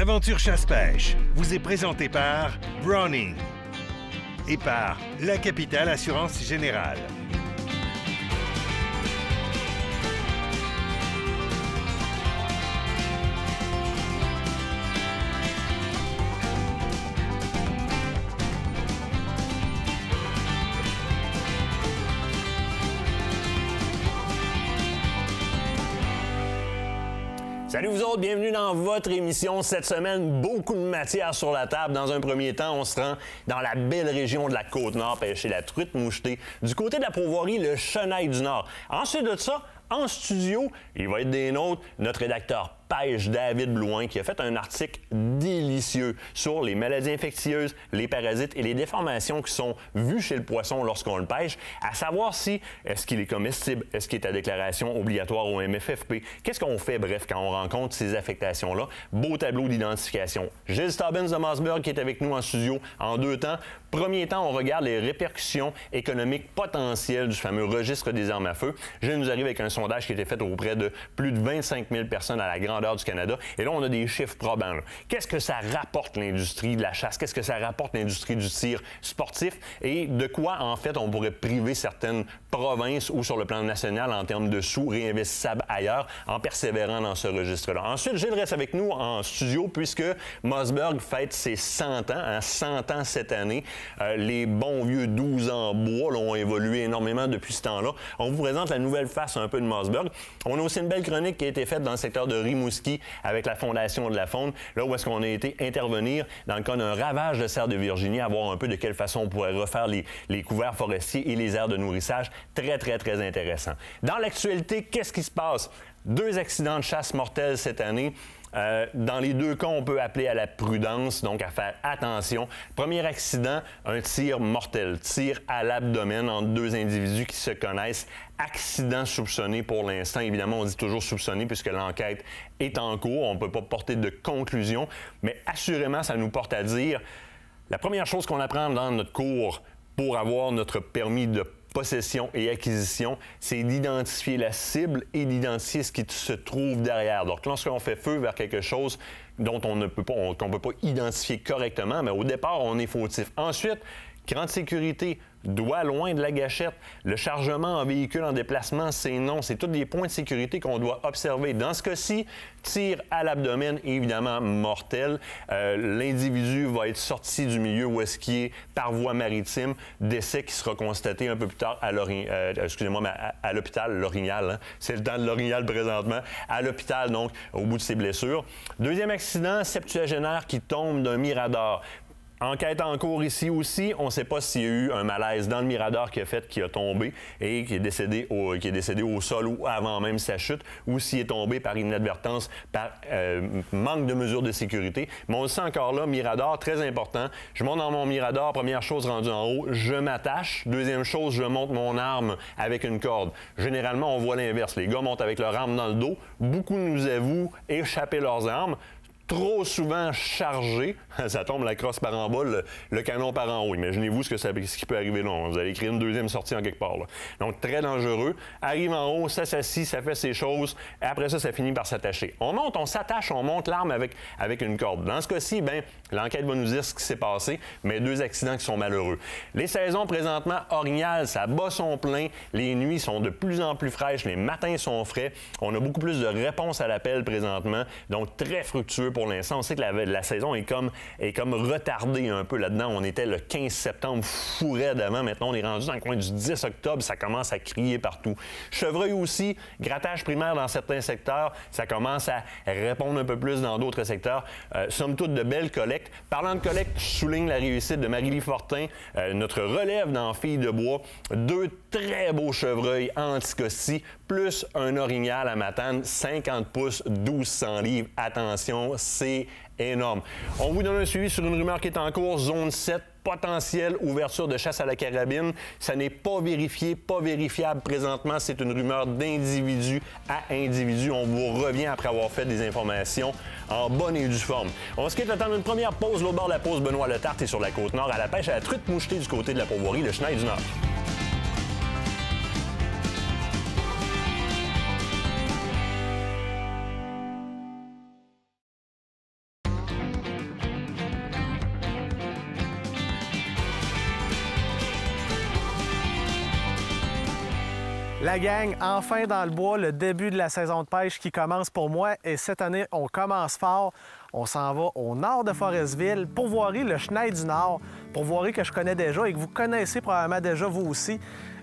Aventure chasse-pêche vous est présenté par Browning et par La Capitale Assurance Générale. Salut vous autres, bienvenue dans votre émission. Cette semaine, beaucoup de matière sur la table. Dans un premier temps, on se rend dans la belle région de la Côte-Nord pêcher la truite mouchetée. Du côté de la Pau-Voirie, le chenail du Nord. Ensuite de ça, en studio, il va être des nôtres, notre rédacteur pêche David Blouin qui a fait un article délicieux sur les maladies infectieuses, les parasites et les déformations qui sont vues chez le poisson lorsqu'on le pêche, à savoir si est-ce qu'il est comestible, est-ce qu'il est à déclaration obligatoire au MFFP, qu'est-ce qu'on fait, bref, quand on rencontre ces affectations-là. Beau tableau d'identification. Gilles Stubbins de Mossberg qui est avec nous en studio en deux temps. Premier temps, on regarde les répercussions économiques potentielles du fameux registre des armes à feu. Gilles nous arrive avec un sondage qui a été fait auprès de plus de 25 000 personnes à la grandeur du Canada. Et là, on a des chiffres probants. Qu'est-ce que ça rapporte l'industrie de la chasse? Qu'est-ce que ça rapporte l'industrie du tir sportif? Et de quoi, en fait, on pourrait priver certaines provinces ou sur le plan national en termes de sous réinvestissables ailleurs en persévérant dans ce registre-là. Ensuite, Gilles reste avec nous en studio puisque Mossberg fête ses 100 ans, 100 ans cette année. Les bons vieux 12 ans en bois là, ont évolué énormément depuis ce temps-là. On vous présente la nouvelle face un peu de Mossberg. On a aussi une belle chronique qui a été faite dans le secteur de Rimouski avec la Fondation de la Faune, là où est-ce qu'on a été intervenir dans le cas d'un ravage de cerfs de Virginie, à voir un peu de quelle façon on pourrait refaire les couverts forestiers et les aires de nourrissage. Très, très, très intéressant. Dans l'actualité, qu'est-ce qui se passe? 2 accidents de chasse mortels cette année. Dans les deux cas, on peut appeler à la prudence, donc à faire attention. Premier accident, un tir mortel, tir à l'abdomen entre 2 individus qui se connaissent. Accident soupçonné pour l'instant. Évidemment, on dit toujours soupçonné puisque l'enquête est en cours. On ne peut pas porter de conclusion, mais assurément, ça nous porte à dire la première chose qu'on apprend dans notre cours pour avoir notre permis de possession et acquisition, c'est d'identifier la cible et d'identifier ce qui se trouve derrière. Donc, lorsqu'on fait feu vers quelque chose dont on ne peut pas, qu'on ne peut pas identifier correctement, mais au départ, on est fautif. Ensuite, grande sécurité, doigt loin de la gâchette. Le chargement en véhicule en déplacement, c'est non. C'est tous des points de sécurité qu'on doit observer. Dans ce cas-ci, tir à l'abdomen, évidemment mortel. L'individu va être sorti du milieu où est-ce qu'il est par voie maritime. Décès qui sera constaté un peu plus tard à l'hôpital L'Orignal. Hein. C'est le temps de L'Orignal présentement. À l'hôpital, donc, au bout de ses blessures. Deuxième accident, septuagénaire qui tombe d'un mirador. Enquête en cours ici aussi. On ne sait pas s'il y a eu un malaise dans le mirador qui a tombé et qui est décédé au sol ou avant même sa chute, ou s'il est tombé par inadvertance, par manque de mesures de sécurité. Mais on le sait encore là, mirador, très important. Je monte dans mon mirador, première chose rendue en haut, je m'attache. Deuxième chose, je monte mon arme avec une corde. Généralement, on voit l'inverse. Les gars montent avec leur arme dans le dos. Beaucoup nous avouent échapper leurs armes. Trop souvent chargé, ça tombe la crosse par en bas, le canon par en haut. Imaginez-vous ce qui peut arriver là. Vous allez créer une deuxième sortie en quelque part. Là. Donc, très dangereux. Arrive en haut, ça s'assit, ça fait ses choses. Et après ça, ça finit par s'attacher. On monte, on s'attache, on monte l'arme avec une corde. Dans ce cas-ci, l'enquête va nous dire ce qui s'est passé, mais 2 accidents qui sont malheureux. Les saisons présentement, Orignal, ça bat son plein. Les nuits sont de plus en plus fraîches. Les matins sont frais. On a beaucoup plus de réponses à l'appel présentement. Donc, très fructueux pour l'instant. On sait que la saison est comme retardée un peu là-dedans. On était le 15 septembre, fou raide avant. Maintenant, on est rendu dans le coin du 10 octobre. Ça commence à crier partout. Chevreuil aussi, grattage primaire dans certains secteurs. Ça commence à répondre un peu plus dans d'autres secteurs. Somme toute, de belles collectes. Parlant de collecte, je souligne la réussite de Marie-Lie Fortin, notre relève dans Filles de bois. 2 très beaux chevreuils anticosti, plus un orignal à Matane, 50 pouces, 1200 livres. Attention, c'est énorme. On vous donne un suivi sur une rumeur qui est en cours, zone 7, potentielle ouverture de chasse à la carabine. Ça n'est pas vérifié, pas vérifiable présentement. C'est une rumeur d'individu à individu. On vous revient après avoir fait des informations en bonne et due forme. On se quitte le temps d'une première pause. L'autre bord de la pause, Benoît Letarte est sur la Côte-Nord à la pêche à la truite mouchetée du côté de la Pau-Voirie, le chenail du Nord. La gang, enfin dans le bois, le début de la saison de pêche qui commence pour moi. Et cette année, on commence fort. On s'en va au nord de Forestville, pourvoirie le Chenal du Nord, pourvoirie que je connais déjà et que vous connaissez probablement déjà vous aussi.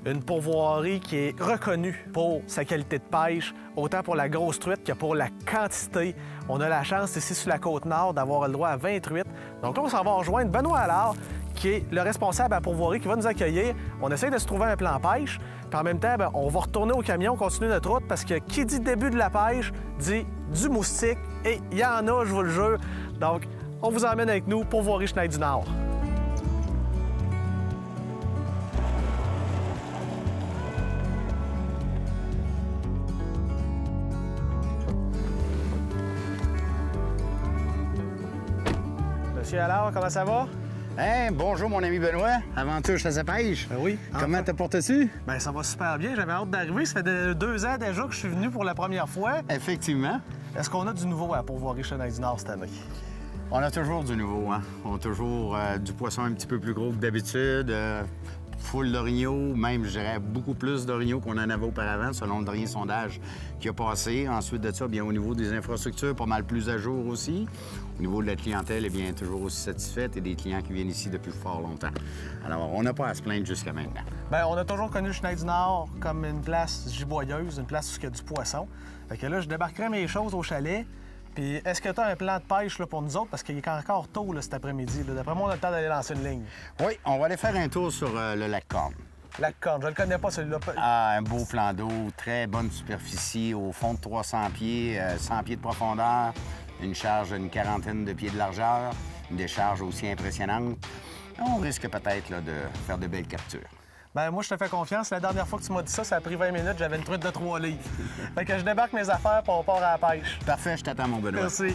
Une pourvoirie qui est reconnue pour sa qualité de pêche, autant pour la grosse truite que pour la quantité. On a la chance ici sur la Côte-Nord d'avoir le droit à 20 truites. Donc là, on s'en va rejoindre Benoît Allard, qui est le responsable à la pourvoirie, qui va nous accueillir. On essaie de se trouver un plan pêche. Puis en même temps, on va retourner au camion, continuer notre route, parce que qui dit début de la pêche, dit du moustique. Et il y en a, je vous le jure. Donc, on vous emmène avec nous pour voir Chenal du Nord. Monsieur Allard, comment ça va? Hein, bonjour mon ami Benoît, aventure chasse à pêche. Oui. Comment te portes-tu? Bien, ça va super bien. J'avais hâte d'arriver. Ça fait 2 ans déjà que je suis venu pour la première fois. Effectivement. Est-ce qu'on a du nouveau à pourvoirie Chenal du Nord cette année? On a toujours du nouveau, hein? On a toujours du poisson un petit peu plus gros que d'habitude, full d'orignaux, même, je dirais, beaucoup plus d'orignaux qu'on en avait auparavant, selon le dernier sondage qui a passé. Ensuite de ça, bien, au niveau des infrastructures, pas mal plus à jour aussi. Au niveau de la clientèle, eh bien, toujours aussi satisfaite et des clients qui viennent ici depuis fort longtemps. Alors, on n'a pas à se plaindre jusqu'à maintenant. Bien, on a toujours connu le Chenal du Nord comme une place giboyeuse, une place où il y a du poisson. Fait que là, je débarquerai mes choses au chalet. Puis, est-ce que tu as un plan de pêche là, pour nous autres? Parce qu'il est encore tôt là, cet après-midi. D'après moi, on a le temps d'aller lancer une ligne. Oui, on va aller faire un tour sur le lac Corne. Lac Corne, je le connais pas celui-là. Ah, un beau plan d'eau, très bonne superficie, au fond de 300 pieds, 100 pieds de profondeur, une charge d'une 40aine de pieds de largeur, une décharge aussi impressionnante. On risque peut-être là, de faire de belles captures. Ben moi, je te fais confiance. La dernière fois que tu m'as dit ça, ça a pris 20 minutes. J'avais une truite de 3 livres. Fait que je débarque mes affaires pour on part à la pêche. Parfait, je t'attends, mon Benoît. Merci.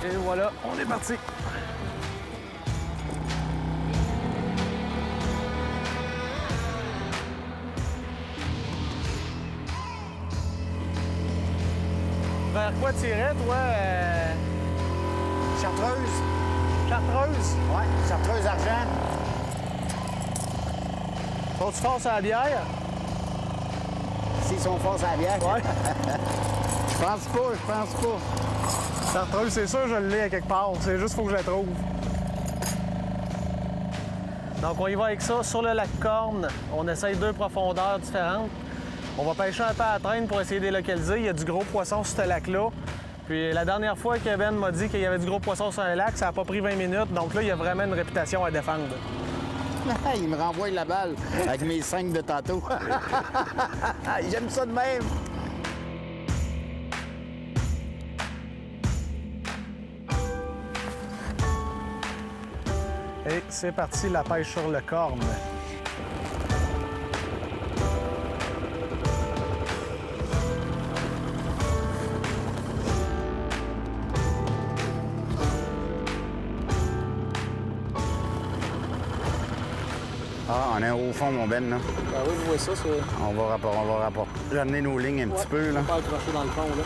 Et voilà, on est parti. Vers quoi tirais, toi? Chartreuse. Chartreuse? Oui, chartreuse argent. Sont-tu force à la bière? S'ils sont forts à la bière. Ouais. Je pense pas. Chartreuse, c'est sûr, je l'ai à quelque part. C'est juste qu'il faut que je la trouve. Donc, on y va avec ça. Sur le lac Corne, on essaye 2 profondeurs différentes. On va pêcher un peu à la traîne pour essayer de délocaliser. Il y a du gros poisson sur ce lac-là. Puis la dernière fois que Ben m'a dit qu'il y avait du gros poisson sur un lac, ça n'a pas pris 20 minutes. Donc là, il y a vraiment une réputation à défendre. Il me renvoie la balle avec mes 5 de tantôt. J'aime ça de même. Et c'est parti, la pêche sur le Corne. Ah, on est au fond, mon Ben, là. Ben oui, vous voyez ça, c'est... On va ramener nos lignes un petit peu, là. Pas accroché dans le fond, là.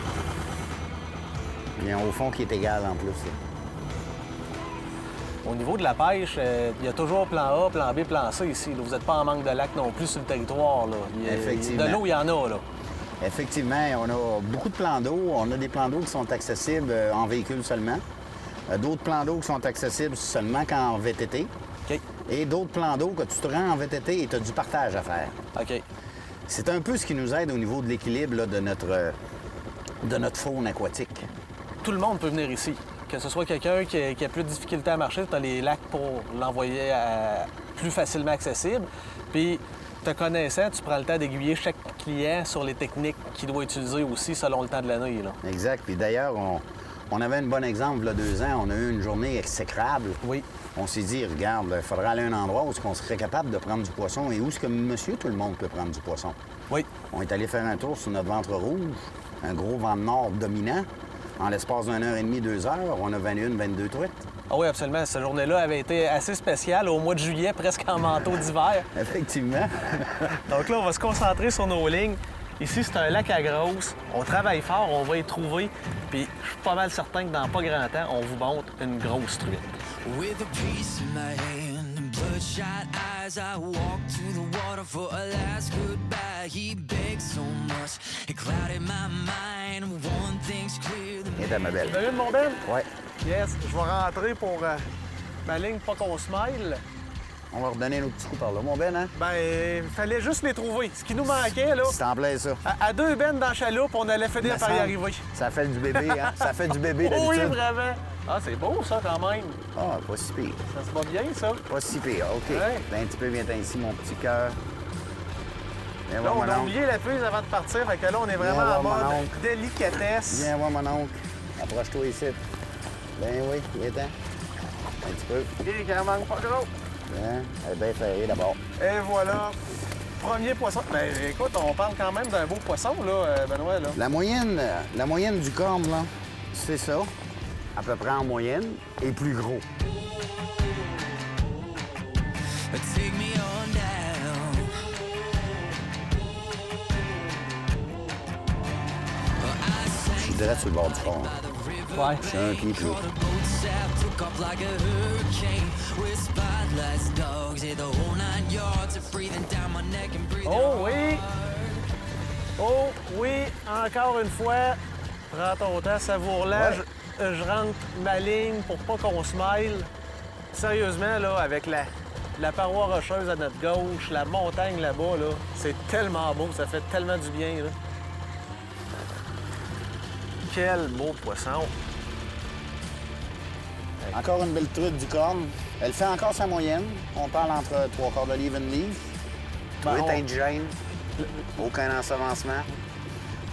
Bien, au fond qui est égal, en plus. Là. Au niveau de la pêche, il y a toujours plan A, plan B, plan C ici. Là. Vous n'êtes pas en manque de lac non plus sur le territoire. Là. Effectivement. De l'eau, il y en a. Là. Effectivement, on a beaucoup de plans d'eau. On a des plans d'eau qui sont accessibles en véhicule seulement. D'autres plans d'eau qui sont accessibles seulement qu'en VTT. OK. Et d'autres plans d'eau que tu te rends en VTT et tu as du partage à faire. OK. C'est un peu ce qui nous aide au niveau de l'équilibre là, de notre faune aquatique. Tout le monde peut venir ici. Que ce soit quelqu'un qui a plus de difficulté à marcher, tu as les lacs pour l'envoyer plus facilement accessible. Puis, te connaissant, tu prends le temps d'aiguiller chaque client sur les techniques qu'il doit utiliser aussi selon le temps de l'année. Là. Exact. Puis d'ailleurs, on avait un bon exemple il y a 2 ans. On a eu une journée exécrable. Oui. On s'est dit, regarde, il faudra aller à un endroit où on serait capable de prendre du poisson et où est-ce que monsieur tout le monde peut prendre du poisson. Oui. On est allé faire un tour sur notre ventre rouge, un gros vent de nord dominant. En l'espace d'1 heure et demie, 2 heures, on a 22 truites. Ah oui, absolument. Cette journée-là avait été assez spéciale au mois de juillet, presque en manteau d'hiver. Effectivement. Donc là, on va se concentrer sur nos lignes. Ici, c'est un lac à grosse. On travaille fort, on va y trouver. Puis je suis pas mal certain que dans pas grand temps, on vous montre une grosse truite. With a piece in my hand and bloodshot eyes, I walked to the water for a last goodbye. He begged so much, it clouded my mind. One thing's clear, the Viens, ma belle. T'as vu, mon Ben? Ouais. Yes, je vais rentrer pour ma ligne, pas qu'on se mêle. On va redonner nos petits coups par là. Mon Ben, hein? Ben, il fallait juste les trouver. Ce qui nous manquait, là, C'est en plein, ça. à 2 bennes dans la chaloupe, on allait finir Me par y semble. arriver. Ça fait du bébé, hein? Ça fait du bébé, d'habitude. Oui, vraiment. Ah, c'est beau, ça, quand même. Ah, pas si pire. Ça se va bien, ça. Pas si pire, OK. Ouais. Ben, un petit peu, viens ici, mon petit cœur. Viens Là, voir on mon a oncle. oublié la prise avant de partir, fait que là, on est vraiment voir en mon mode oncle. délicatesse. Viens voir mon oncle. Approche-toi ici. Ben oui, viens-t'en. Un petit peu. Et qu'il en manque pas gros. Hein? Elle est bien ferrée, d'abord. Et voilà. Premier poisson. Ben, écoute, on parle quand même d'un beau poisson, là, Benoît, là. La moyenne du corne, là, c'est ça. À peu près en moyenne. Et plus gros. take me on down. Je dirais sur le bord du fond. Ouais. C'est un pied plus haut. The boat sap took off like a hurricane with spotlights, dogs, yeah, the whole 9 yards of breathing down my neck and breathing. Oh oui! Oh oui, encore une fois. Prends ton temps, savoure-la. Ouais. Je rentre ma ligne pour pas qu'on se mêle. Sérieusement, là, avec la paroi rocheuse à notre gauche, la montagne là-bas, là, c'est tellement beau, ça fait tellement du bien, là. Quel beau poisson! Encore une belle truite du corne. Elle fait encore sa moyenne. On parle entre 3/4 de livre et une livre. Ben, Truite on- indigène. Aucun ensemencement.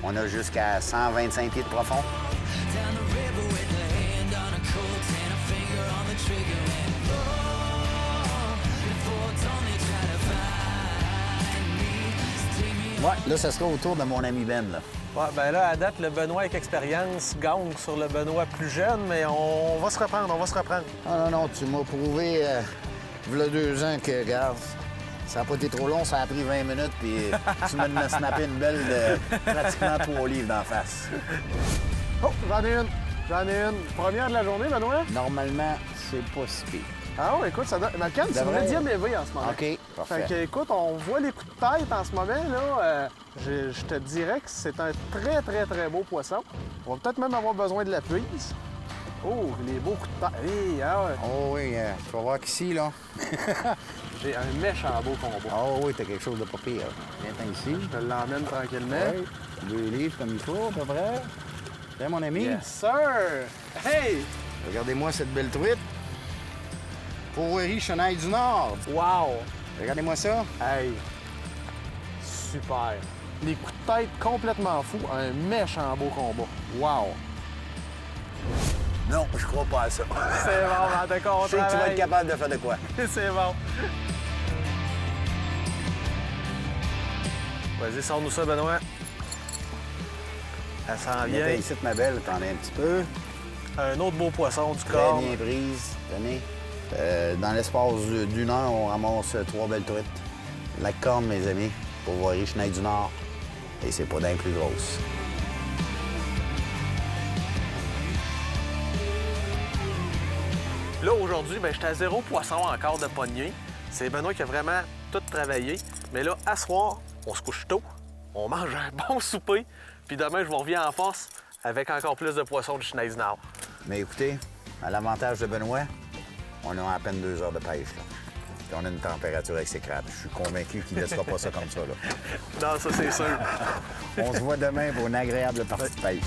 On a jusqu'à 125 pieds de profond. Down the river with a hand on a coat and a finger on the trigger and oh, before dawn they try to find me. So take me Ouais, là, ça sera au tour de mon ami Ben, là. Ouais, ben là, à date, le Benoît avec expérience gagne sur le Benoît plus jeune, mais on va se reprendre, on va se reprendre. Ah non, tu m'as prouvé, il y a 2 ans que, regarde, ça n'a pas été trop long, ça a pris 20 minutes, puis tu m'as snappé une belle de pratiquement 3 livres d'en face. Oh, j'en ai une! J'en ai une. Première de la journée, Benoît? Normalement, c'est pas si pire. Ah oui, écoute, ça donne... Ma canne, tu Devrait- me dit MV en ce moment. OK, parfait. Fait que, écoute, on voit les coups de tête en ce moment, là. Je te dirais que c'est un très, très, très beau poisson. On va peut-être même avoir besoin de la prise. Oh, les beaux coups de tête. Hey, ah ouais. Oh oui, tu vas voir qu'ici, là. J'ai un méchant beau combat. Oh oui, t'as quelque chose de pas pire. Viens ici. Je te l'emmène tranquillement. Oui, 2 livres comme il faut, à peu près. Tiens, mon ami. Yes, sir! Hey! Regardez-moi cette belle truite. Pourrerie Chenaille du Nord. Wow! Regardez-moi ça. Hey! Super! Les coups de tête complètement fous. Un méchant beau combat. Wow! Non, je crois pas à ça. C'est bon, d'accord, on Je sais que tu vas travaille. être capable de faire de quoi. C'est bon. Vas-y, sors-nous ça, Benoît. Elle s'en vient. Viens ici, ma belle, t'en as un petit peu. Un autre beau poisson du Très corps. bien prise. Tenez. Dans l'espace d'une heure, on ramasse 3 belles truites. La corne, mes amis, pour voir Chenaille du Nord. Et c'est pas d'un plus grosse. Là, aujourd'hui, ben, j'étais à 0 poisson encore de pogné. C'est Benoît qui a vraiment tout travaillé. Mais là, à soir, on se couche tôt, on mange un bon souper, puis demain, je vous reviens en force avec encore plus de poissons du Chenaille du Nord. Mais écoutez, à l'avantage de Benoît, on a à peine 2 heures de pêche, là. Puis on a une température exécrable. Je suis convaincu qu'il ne laissera pas ça comme ça, là. Non, ça, c'est sûr. On se voit demain pour une agréable partie de pêche.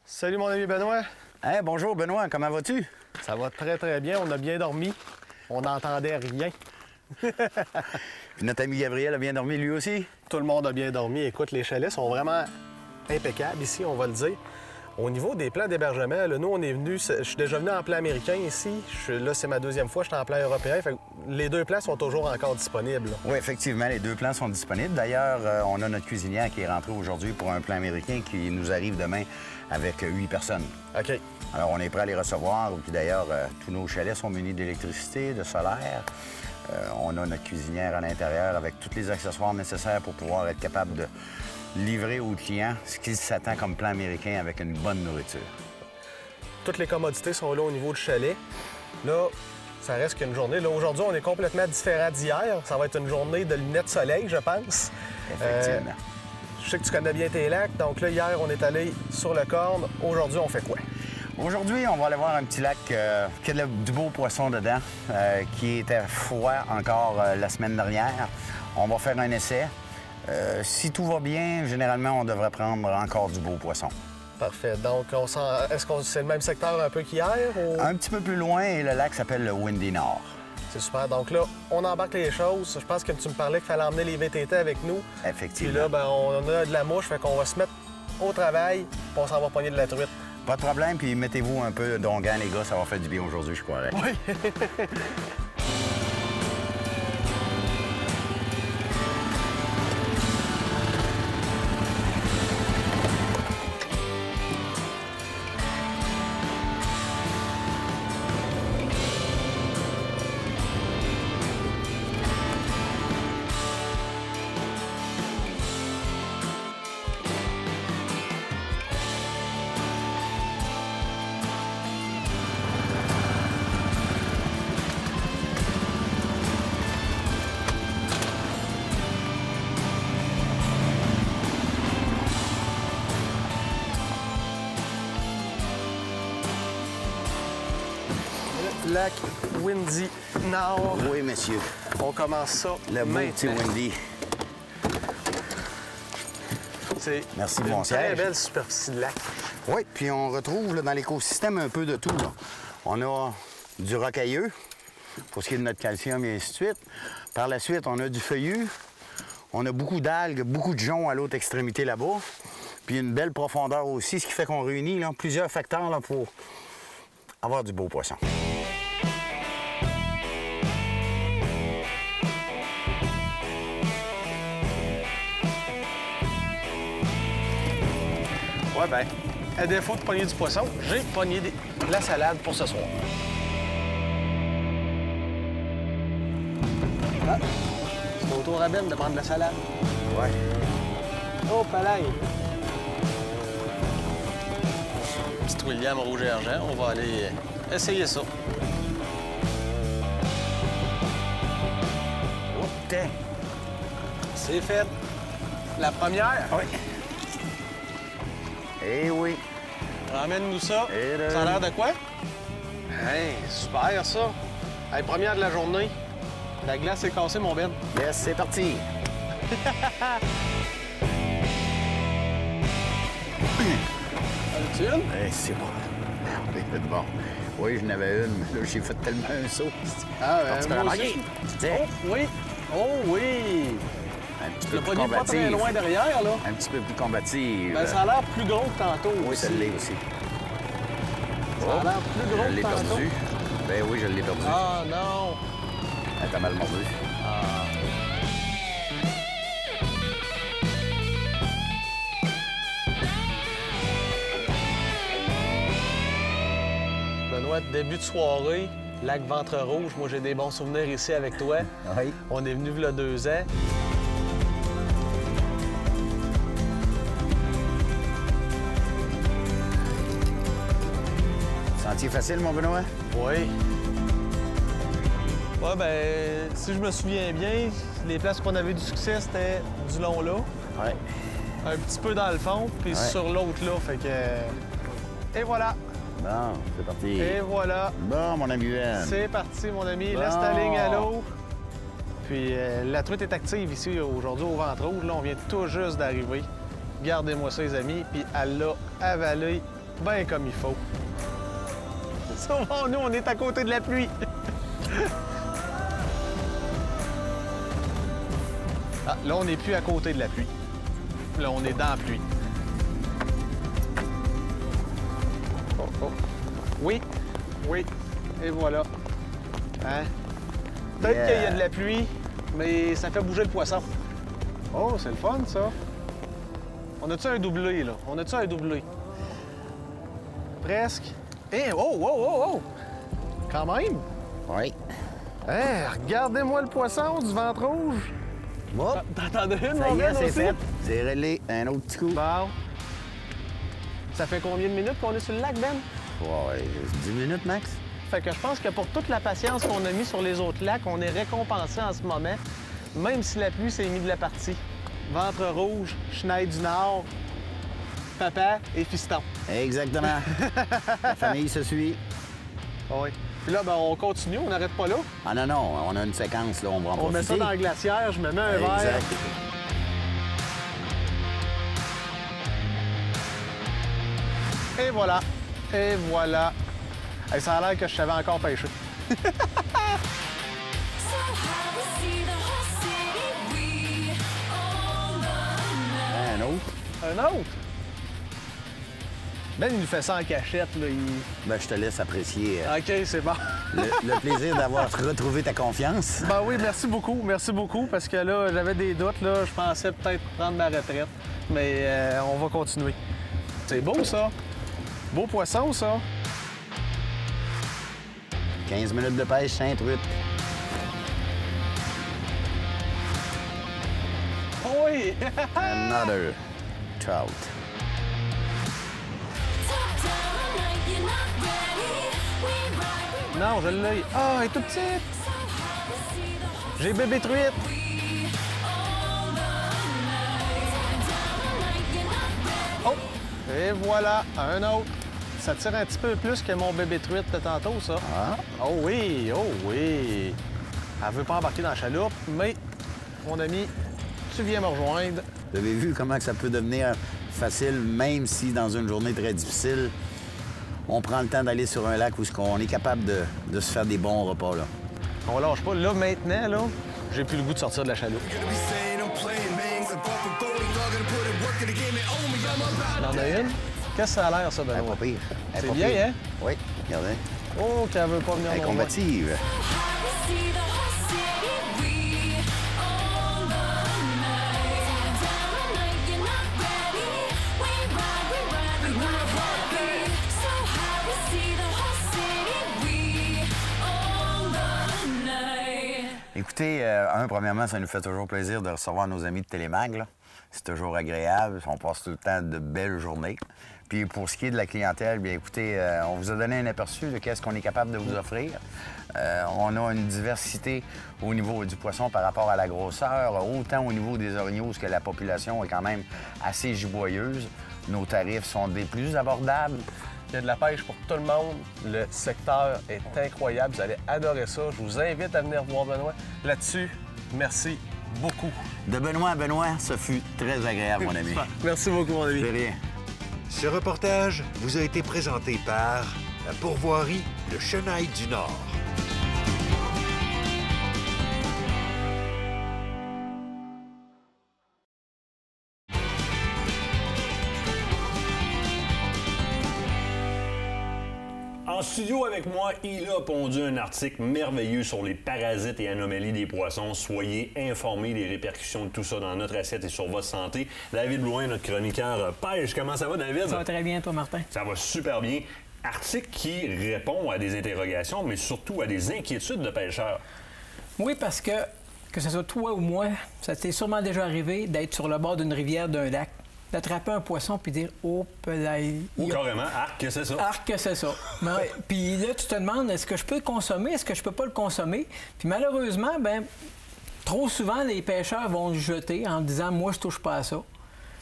Salut, mon ami Benoît. Hey, bonjour Benoît, comment vas-tu? Ça va très, très bien. On a bien dormi. On n'entendait rien. Puis notre ami Gabriel a bien dormi lui aussi? Tout le monde a bien dormi. Écoute, les chalets sont vraiment impeccables ici, on va le dire. Au niveau des plans d'hébergement, là, nous, on est venus... Je suis déjà venu en plan américain ici. Là, c'est ma deuxième fois, je suis en plan européen. Fait que les deux plans sont toujours encore disponibles. Là. Oui, effectivement, les deux plans sont disponibles. D'ailleurs, on a notre cuisinière qui est rentrée aujourd'hui pour un plan américain qui nous arrive demain avec 8 personnes. OK. Alors, on est prêt à les recevoir. Puis d'ailleurs, tous nos chalets sont munis d'électricité, de solaire. On a notre cuisinière à l'intérieur avec tous les accessoires nécessaires pour pouvoir être capable de livrer aux clients ce qu'ils s'attendent comme plan américain avec une bonne nourriture. Toutes les commodités sont là au niveau du chalet. Là, ça reste qu'une journée. Là, aujourd'hui, on est complètement différent d'hier. Ça va être une journée de lunettes soleil, je pense. Effectivement. Je sais que tu connais bien tes lacs. Donc là, hier, on est allé sur le Corne. Aujourd'hui, on fait quoi? Aujourd'hui, on va aller voir un petit lac qui a du beau poisson dedans, qui était froid encore la semaine dernière. On va faire un essai. Si tout va bien, généralement, on devrait prendre encore du beau poisson. Parfait. Donc, est-ce que c'est le même secteur un peu qu'hier? Ou... Un petit peu plus loin, et le lac s'appelle le Windy Nord. C'est super. Donc là, on embarque les choses. Je pense que tu me parlais qu'il fallait emmener les VTT avec nous. Effectivement. Puis là, ben, on a de la mouche, fait qu'on va se mettre au travail, puis on s'en va pogner de la truite. Pas de problème, puis mettez-vous un peu d'onguent, les gars, ça va faire du bien aujourd'hui, je croirais. Oui. Lac Windy Nord. Oui, monsieur. On commence ça Le beau petit maintenant. Windy. C'est Merci, une mon très siège. belle superficie de lac. Oui, puis on retrouve là, dans l'écosystème un peu de tout. Là. On a du rocailleux, pour ce qui est de notre calcium et ainsi de suite. Par la suite, on a du feuillu. On a beaucoup d'algues, beaucoup de joncs à l'autre extrémité là-bas. Puis une belle profondeur aussi, ce qui fait qu'on réunit là, plusieurs facteurs là, pour avoir du beau poisson. Ouais, ben, à défaut de pogner du poisson, j'ai pogné de la salade pour ce soir. Ah, c'est au tour à Ben de prendre de la salade. Ouais. Oh, palais! Petit William rouge et argent, on va aller essayer ça. Oh, putain! C'est fait. La première. Oui. Eh oui. Ramène-nous ça. Et là. Ça a l'air de quoi? Hey, super ça. Hey, première de la journée. La glace est cassée, mon Ben. Yes, c'est parti. As-tu une? Eh, c'est bon. Bon. Oui, je n'avais une, mais là, j'ai fait tellement un saut. Ah, Parti par la moi aussi. marquée. Tiens, Oh, oui. Oh, oui. un petit Tu peu l'as plus pogné pas très combative. loin derrière, là. Un petit peu plus combative. Ben, ça a l'air plus gros que tantôt Oui, aussi. ça l'est aussi. Ça a l'air plus gros Je l'ai que tantôt. perdu. Ben oui, je l'ai perdu. Ah, non. Elle t'a mal mordu. Benoît, début de soirée, lac Ventre Rouge. Moi, j'ai des bons souvenirs ici avec toi. Oui. On est venu il y a 2 ans. Sentier facile, mon Benoît? Oui. Ouais, ben, si je me souviens bien, les places qu'on avait du succès, c'était du long là, Oui. un petit peu dans le fond, puis Ouais. sur l'autre là, fait que... Et voilà, Bon, c'est parti. et voilà. Bon, mon ami Ben. C'est parti, mon ami. Bon. Laisse ta ligne à l'eau. Puis la truite est active ici aujourd'hui au Ventre Rouge. Là, on vient tout juste d'arriver. Gardez-moi ça, les amis. Puis elle l'a avalé bien comme il faut. Sauvons-nous, on est à côté de la pluie. Ah, là, on n'est plus à côté de la pluie. Là, on est dans la pluie. oh. Oui, oui, et voilà. Hein? Peut-être qu'il y a de la pluie, mais ça fait bouger le poisson. Oh, c'est le fun, ça. On a-tu un doublé, là? On a-tu un doublé? Presque. Eh, oh, oh, oh, oh! Quand même! Oui. Eh, regardez-moi le poisson du ventre rouge! Hop. T'entendais une, Ça mon y est, Ben, c'est aussi? fait. C'est réglé. Un autre petit coup. Bon. Ça fait combien de minutes qu'on est sur le lac, Ben? Ouais, 10 minutes, max. Fait que je pense que pour toute la patience qu'on a mis sur les autres lacs, on est récompensé en ce moment, même si la pluie s'est mise de la partie. Ventre rouge, Chenille du Nord, papa et fiston. Exactement. La famille se suit. Oui. Puis là, ben, on continue, on n'arrête pas là. Ah non, non, on a une séquence, là, on va en On met ça profiter. dans la glacière, je me mets un verre. Exact. Et voilà. Et voilà. Hey, ça a l'air que je savais encore pêcher. Un autre. Un autre? Ben, il nous fait ça en cachette, là. Ben, je te laisse apprécier OK, c'est bon. le plaisir d'avoir retrouvé ta confiance. Ben oui, merci beaucoup, parce que là, j'avais des doutes, là. Je pensais peut-être prendre ma retraite, mais on va continuer. C'est beau, ça. Beau poisson, ça. 15 minutes de pêche, 5 truites. Oui! Another trout. Non, je l'ai. Ah, elle est toute petite. J'ai bébé truite. Oh! Et voilà, un autre. Ça tire un petit peu plus que mon bébé truite de tantôt, ça. Ah, Oh oui, oh oui. Elle veut pas embarquer dans la chaloupe, mais, mon ami, tu viens me rejoindre. vous avez vu comment que ça peut devenir facile, même si dans une journée très difficile, on prend le temps d'aller sur un lac où on est capable de se faire des bons repas, là. On lâche pas. Là, maintenant, là, j'ai plus le goût de sortir de la chaloupe. Il y en a une? Qu'est-ce que ça a l'air, ça, Elle est Benoît? pas pire. Elle est C'est pas bien, pire. hein? Oui, regardez. Oh, qu'elle veut pas venir Elle est non loin. combative. Écoutez, premièrement, ça nous fait toujours plaisir de recevoir nos amis de Télémag, là. C'est toujours agréable. On passe tout le temps de belles journées. Puis pour ce qui est de la clientèle, bien écoutez, on vous a donné un aperçu de qu'est-ce qu'on est capable de vous offrir. On a une diversité au niveau du poisson par rapport à la grosseur, autant au niveau des orignaux, que la population est quand même assez giboyeuse. Nos tarifs sont des plus abordables. Il y a de la pêche pour tout le monde. Le secteur est incroyable. Vous allez adorer ça. Je vous invite à venir voir Benoît. Là-dessus, merci beaucoup. De Benoît à Benoît, ce fut très agréable, mon ami. Merci beaucoup, mon ami. C'est rien. Ce reportage vous a été présenté par la pourvoirie Le Chenail du Nord. En studio avec moi, il a pondu un article merveilleux sur les parasites et anomalies des poissons. Soyez informés des répercussions de tout ça dans notre assiette et sur votre santé. David Blouin, notre chroniqueur pêche. Comment ça va, David? Ça va très bien, toi, Martin. Ça va super bien. Article qui répond à des interrogations, mais surtout à des inquiétudes de pêcheurs. Oui, parce que ce soit toi ou moi, ça t'est sûrement déjà arrivé d'être sur le bord d'une rivière, d'un lac, d'attraper un poisson puis dire « Oh, pelaille! » Ou carrément, arc, que c'est ça. Arc, que c'est ça. Ouais. Puis là, tu te demandes, est-ce que je peux le consommer? Est-ce que je peux pas le consommer? Puis malheureusement, ben trop souvent, les pêcheurs vont le jeter en disant « Moi, je touche pas à ça. »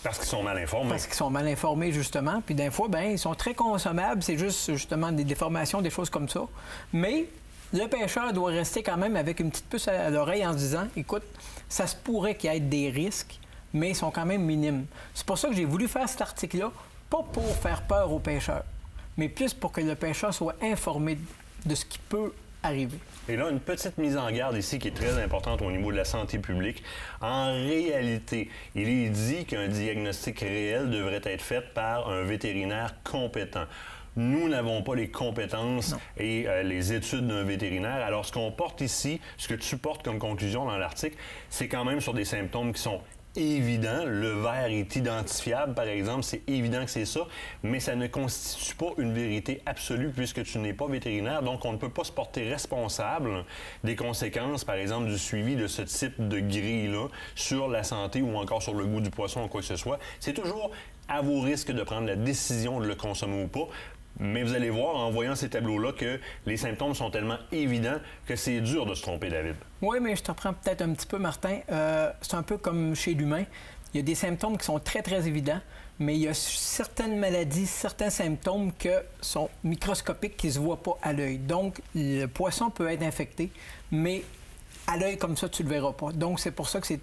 Parce qu'ils sont mal informés. Parce qu'ils sont mal informés, justement. Puis des fois, ben ils sont très consommables. C'est juste, justement, des déformations, des choses comme ça. Mais le pêcheur doit rester quand même avec une petite puce à l'oreille en se disant « Écoute, ça se pourrait qu'il y ait des risques, mais ils sont quand même minimes. » C'est pour ça que j'ai voulu faire cet article-là, pas pour faire peur aux pêcheurs, mais plus pour que le pêcheur soit informé de ce qui peut arriver. Et là, une petite mise en garde ici qui est très importante au niveau de la santé publique. En réalité, il est dit qu'un diagnostic réel devrait être fait par un vétérinaire compétent. nous n'avons pas les compétences et les études d'un vétérinaire. Alors, ce qu'on porte ici, ce que tu portes comme conclusion dans l'article, c'est quand même sur des symptômes qui sont évident, le ver est identifiable, par exemple, c'est évident que c'est ça, mais ça ne constitue pas une vérité absolue puisque tu n'es pas vétérinaire, donc on ne peut pas se porter responsable des conséquences, par exemple, du suivi de ce type de grille-là sur la santé ou encore sur le goût du poisson ou quoi que ce soit. C'est toujours à vos risques de prendre la décision de le consommer ou pas. Mais vous allez voir, en voyant ces tableaux-là, que les symptômes sont tellement évidents que c'est dur de se tromper, David. Oui, mais je te reprends peut-être un petit peu, Martin. C'est un peu comme chez l'humain. Il y a des symptômes qui sont très, très évidents, mais il y a certaines maladies, certains symptômes qui sont microscopiques, qui ne se voient pas à l'œil. Donc, le poisson peut être infecté, mais à l'œil comme ça, tu ne le verras pas. Donc, c'est pour ça que c'est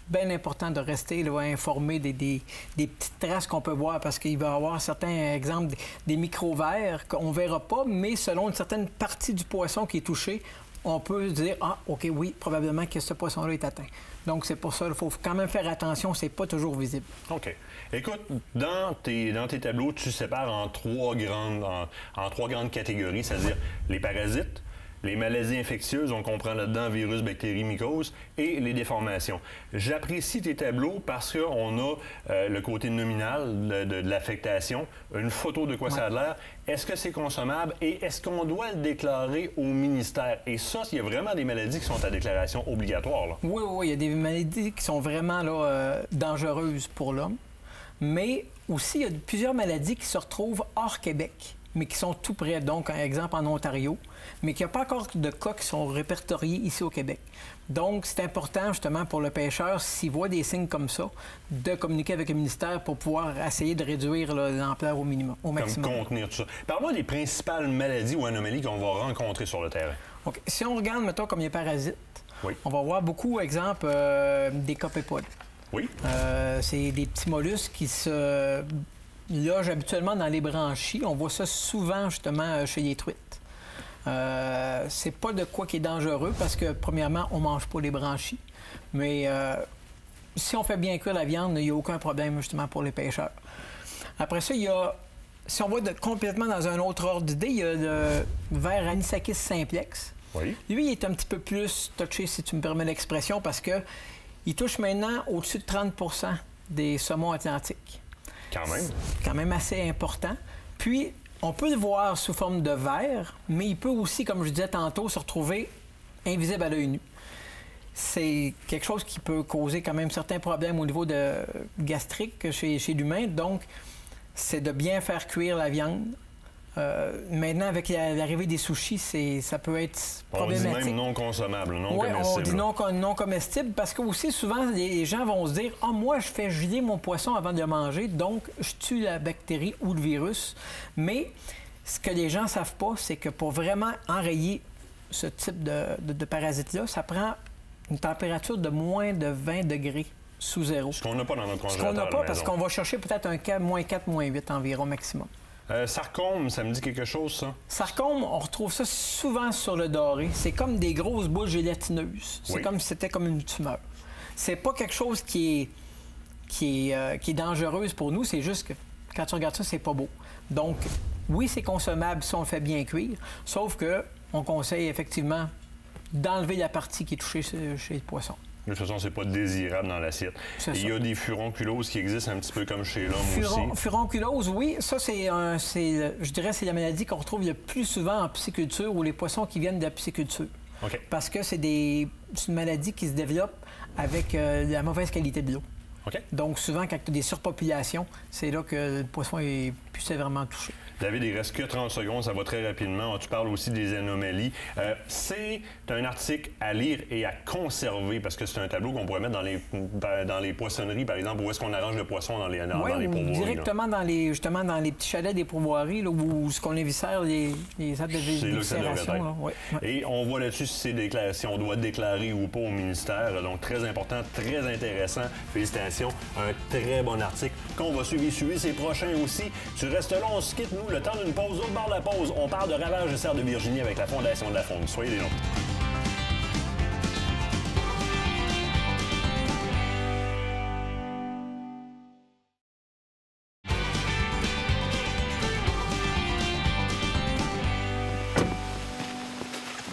bien important de rester là, informé des petites traces qu'on peut voir parce qu'il va y avoir certains exemples des micro-vers qu'on ne verra pas, mais selon une certaine partie du poisson qui est touchée, on peut dire « Ah, OK, oui, probablement que ce poisson-là est atteint. » Donc, c'est pour ça qu'il faut quand même faire attention, c'est pas toujours visible. OK. Écoute, dans tes tableaux, tu sépares en trois grandes catégories, c'est-à-dire les parasites, les maladies infectieuses, on comprend là-dedans virus, bactéries, mycoses, et les déformations. J'apprécie tes tableaux parce qu'on a le côté nominal de l'affectation, une photo de quoi ça a l'air. Est-ce que c'est consommable et est-ce qu'on doit le déclarer au ministère? Et ça, il y a vraiment des maladies qui sont à déclaration obligatoire, là. Oui, il y a des maladies qui sont vraiment là, dangereuses pour l'homme. Mais aussi, il y a plusieurs maladies qui se retrouvent hors Québec, mais qui sont tout près. Donc, un exemple en Ontario, mais qu'il n'y a pas encore de cas qui sont répertoriés ici au Québec. Donc, c'est important, justement, pour le pêcheur, s'il voit des signes comme ça, de communiquer avec le ministère pour pouvoir essayer de réduire l'ampleur au minimum, au maximum. Comme contenir tout ça. Parle-moi des principales maladies ou anomalies qu'on va rencontrer sur le terrain. OK. Si on regarde, mettons, comme les parasites, on va voir beaucoup, exemple, des copépodes. Oui. C'est des petits mollusques qui se logent habituellement dans les branchies. On voit ça souvent, justement, chez les truites. C'est pas de quoi qui est dangereux parce que, premièrement, on mange pas les branchies. Mais si on fait bien cuire la viande, il n'y a aucun problème, justement, pour les pêcheurs. Après ça, il y a, si on va complètement dans un autre ordre d'idée, il y a le ver Anisakis simplex. Oui. Lui, il est un petit peu plus touché, si tu me permets l'expression, parce que il touche maintenant au-dessus de 30 % des saumons atlantiques. Quand même. C'est quand même assez important. Puis, on peut le voir sous forme de ver, mais il peut aussi, comme je disais tantôt, se retrouver invisible à l'œil nu. C'est quelque chose qui peut causer quand même certains problèmes au niveau gastrique chez l'humain. Donc, c'est de bien faire cuire la viande. Maintenant, avec l'arrivée des sushis, ça peut être problématique. On dit même non consommable, non comestible. Oui, on dit non comestible parce que aussi souvent, les gens vont se dire « Ah, moi, je fais geler mon poisson avant de le manger, donc je tue la bactérie ou le virus. » Mais ce que les gens ne savent pas, c'est que pour vraiment enrayer ce type de parasite-là, ça prend une température de moins de 20 degrés sous zéro. Ce qu'on n'a pas dans notre congélateur. Ce qu'on n'a pas parce qu'on va chercher peut-être un cas moins 4, moins 8 environ maximum. Sarcome, ça me dit quelque chose, ça? Sarcome, on retrouve ça souvent sur le doré. C'est comme des grosses boules gélatineuses. C'est comme si c'était comme une tumeur. C'est pas quelque chose qui est dangereuse pour nous. C'est juste que quand tu regardes ça, c'est pas beau. Donc, oui, c'est consommable si on le fait bien cuire. Sauf que on conseille effectivement d'enlever la partie qui est touchée chez le poisson. De toute façon, c'est pas désirable dans l'assiette. Il y a des furonculoses qui existent un petit peu comme chez l'homme aussi. Furonculose, oui. Ça, je dirais c'est la maladie qu'on retrouve le plus souvent en pisciculture ou les poissons qui viennent de la pisciculture. Okay. Parce que c'est une maladie qui se développe avec la mauvaise qualité de l'eau. Okay. Donc, souvent, quand tu as des surpopulations, c'est là que le poisson est plus sévèrement touché. David, il reste que 30 secondes, ça va très rapidement. Tu parles aussi des anomalies. C'est un article à lire et à conserver parce que c'est un tableau qu'on pourrait mettre dans les poissonneries, par exemple, où est-ce qu'on arrange le poisson dans les pourvoiries. Directement dans les petits chalets des pourvoiries, là, où ce qu'on éviscère les actes de viscération. Et on voit là-dessus si on doit déclarer ou pas au ministère. Donc, très important, très intéressant. Félicitations. Un très bon article qu'on va suivre ces prochains aussi. Tu restes là, on se quitte, nous, le temps d'une pause. Au bord de la pause, on parle de ravage de cerf de Virginie avec la Fondation de la Faune. Soyez des nôtres.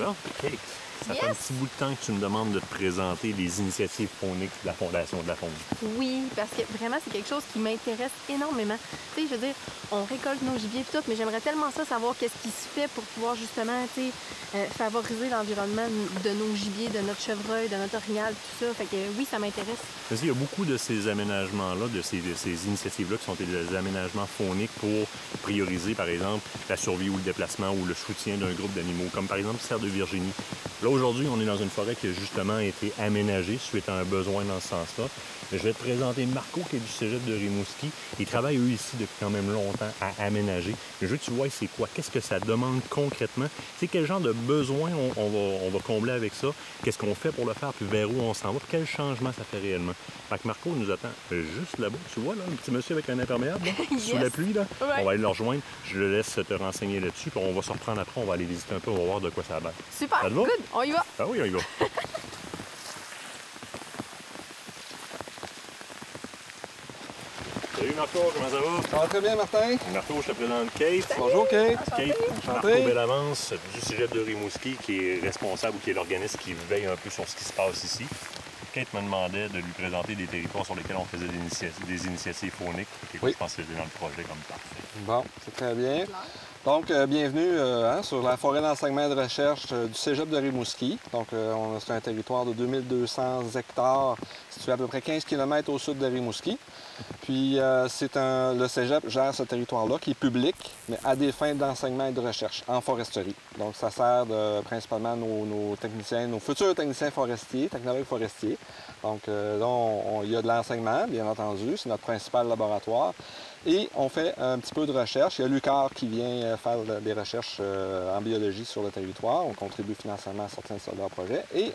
Alors, Kate, ça fait un petit bout de temps que tu me demandes de te présenter les initiatives fauniques de la Fondation de la faune. Oui, parce que vraiment, c'est quelque chose qui m'intéresse énormément. Tu sais, je veux dire, on récolte nos gibiers et tout, mais j'aimerais tellement ça savoir qu'est-ce qui se fait pour pouvoir justement, tu sais, favoriser l'environnement de nos gibiers, de notre chevreuil, de notre orignal, tout ça. Fait que oui, ça m'intéresse. Parce qu'il y a beaucoup de ces aménagements-là, de ces initiatives-là qui sont des aménagements fauniques pour prioriser, par exemple, la survie ou le déplacement ou le soutien d'un groupe d'animaux, comme par exemple Cerf de Virginie. Là, aujourd'hui, on est dans une forêt qui a justement été aménagée suite à un besoin dans ce sens-là. Je vais te présenter Marco, qui est du cégep de Rimouski. Ils travaillent, eux, ici, depuis quand même longtemps à aménager. Je veux que tu vois, c'est quoi? Qu'est-ce que ça demande concrètement? C'est quel genre de besoin on va combler avec ça? Qu'est-ce qu'on fait pour le faire? Puis vers où on s'en va? Puis quel changement ça fait réellement? Fait que Marco nous attend juste là-bas. Tu vois, là, le petit monsieur avec un imperméable, là, Yes. sous la pluie, là? Ouais. On va aller le rejoindre. Je le laisse te renseigner là-dessus. Puis on va se reprendre après. On va aller visiter un peu. On va voir de quoi ça a l'air. Super, Ça te va? good, on y va. Ah oui, on y va. Salut Marco, comment ça va? Ça va très bien, Martin. Marco, je te présente Kate. Bonjour, Kate. Kate, Marco Enchanté. Bellavance du cégep de Rimouski, qui est responsable ou qui est l'organisme qui veille un peu sur ce qui se passe ici. Kate me demandait de lui présenter des territoires sur lesquels on faisait des initiatives fauniques. Et Oui. Je pense que c'était dans le projet comme parfait. Bon, c'est très bien. Donc, bienvenue sur la forêt d'enseignement et de recherche du cégep de Rimouski. Donc, c'est un territoire de 2200 hectares situé à peu près 15 km au sud de Rimouski. Puis, le cégep gère ce territoire-là qui est public, mais à des fins d'enseignement et de recherche en foresterie. Donc, ça sert principalement nos techniciens, nos futurs techniciens forestiers, technologues forestiers. Donc, là, il y a de l'enseignement, bien entendu, c'est notre principal laboratoire. Et on fait un petit peu de recherche. Il y a Lucar qui vient faire des recherches en biologie sur le territoire. On contribue financièrement à certains de leurs projets. Et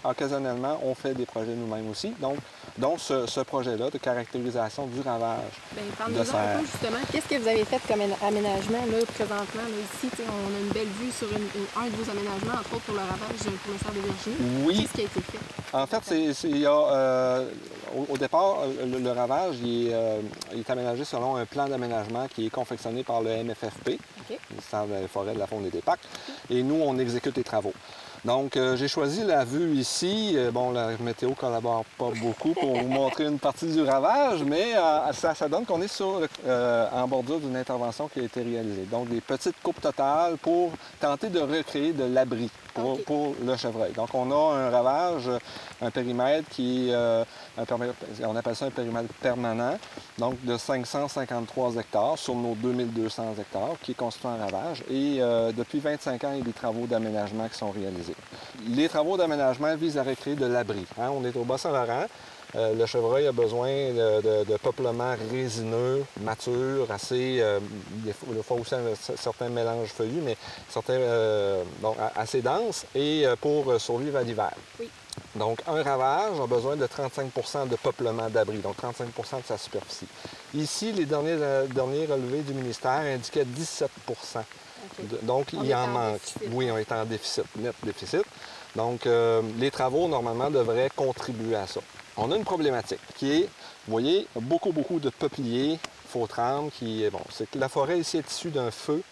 occasionnellement, on fait des projets nous-mêmes aussi. Donc ce projet-là de caractérisation du ravage. Bien, de parlez-nous un serre. peu justement, qu'est-ce que vous avez fait comme aménagement là, présentement? Là, ici, tu sais, on a une belle vue sur un de vos aménagements, entre autres pour le ravage pour le cerf de Virginie. Oui. Qu'est-ce qui a été fait? En fait, il y a, au départ, le ravage il est aménagé selon un plan d'aménagement qui est confectionné par le MFFP, OK. le Ministère des Forêts, de la Faune et des Parcs, et nous, on exécute les travaux. Donc, j'ai choisi la vue ici. Bon, la météo ne collabore pas beaucoup pour vous montrer une partie du ravage, mais ça donne qu'on est en bordure d'une intervention qui a été réalisée. Donc, des petites coupes totales pour tenter de recréer de l'abri pour le chevreuil. Donc, on a un ravage, un périmètre qui est, on appelle ça un périmètre permanent, donc de 553 hectares sur nos 2200 hectares, qui est constitué en ravage. Et depuis 25 ans, il y a des travaux d'aménagement qui sont réalisés. Les travaux d'aménagement visent à recréer de l'abri. Hein? On est au Bas-Saint-Laurent. Le chevreuil a besoin de peuplement résineux, mature, assez, des fois aussi certains mélanges feuillus, mais certains assez denses et pour survivre à l'hiver. Oui. Donc, un ravage a besoin de 35 de peuplement d'abri, donc 35 de sa superficie. Ici, les derniers relevés du ministère indiquaient 17 Donc, On il est en en manque. déficit. Oui, on est en déficit, net déficit. Donc, les travaux, normalement, devraient contribuer à ça. On a une problématique qui est, vous voyez, beaucoup de peupliers, faux-trembles, c'est que la forêt ici est issue d'un feu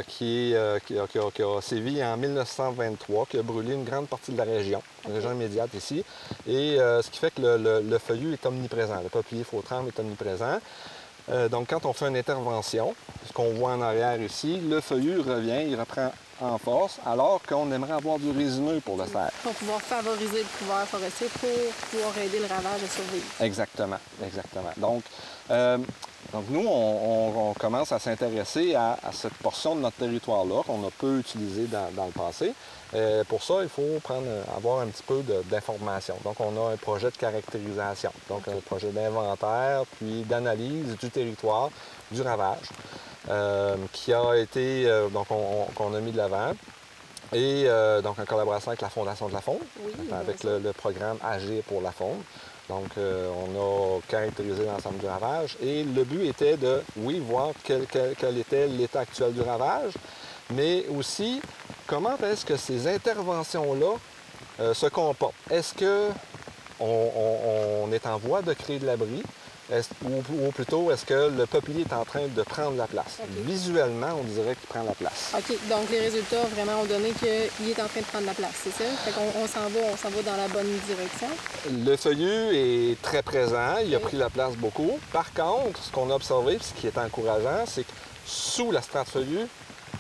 qui a sévi en 1923, qui a brûlé une grande partie de la région immédiate ici. Et ce qui fait que le feuillu est omniprésent, le peuplier faux-tremble est omniprésent. Donc, quand on fait une intervention, ce qu'on voit en arrière ici, le feuillu revient, il reprend en force, alors qu'on aimerait avoir du résineux pour le cerf. Pour pouvoir favoriser le couvert forestier, pour pouvoir aider le ravage à survivre. Exactement. Donc nous, on commence à s'intéresser à cette portion de notre territoire-là qu'on a peu utilisée dans le passé. Pour ça, il faut avoir un petit peu d'informations. Donc, on a un projet de caractérisation, donc un projet d'inventaire, puis d'analyse du territoire, du ravage, qui a été, qu'on a mis de l'avant. Et donc, en collaboration avec la Fondation de la faune, avec le programme Agir pour la faune. Donc, on a caractérisé l'ensemble du ravage. Et le but était de, voir quel était l'état actuel du ravage, mais aussi comment est-ce que ces interventions-là se comportent. Est-ce qu'on est en voie de créer de l'abri? ou plutôt, est-ce que le peuplier est en train de prendre la place? Visuellement, on dirait qu'il prend la place. OK. Donc, les résultats vraiment ont donné qu'il est en train de prendre la place, c'est ça? Fait qu'on on s'en va dans la bonne direction. Le feuillu est très présent, il a pris la place beaucoup. Par contre, ce qu'on a observé, ce qui est encourageant, c'est que sous la strate feuillue,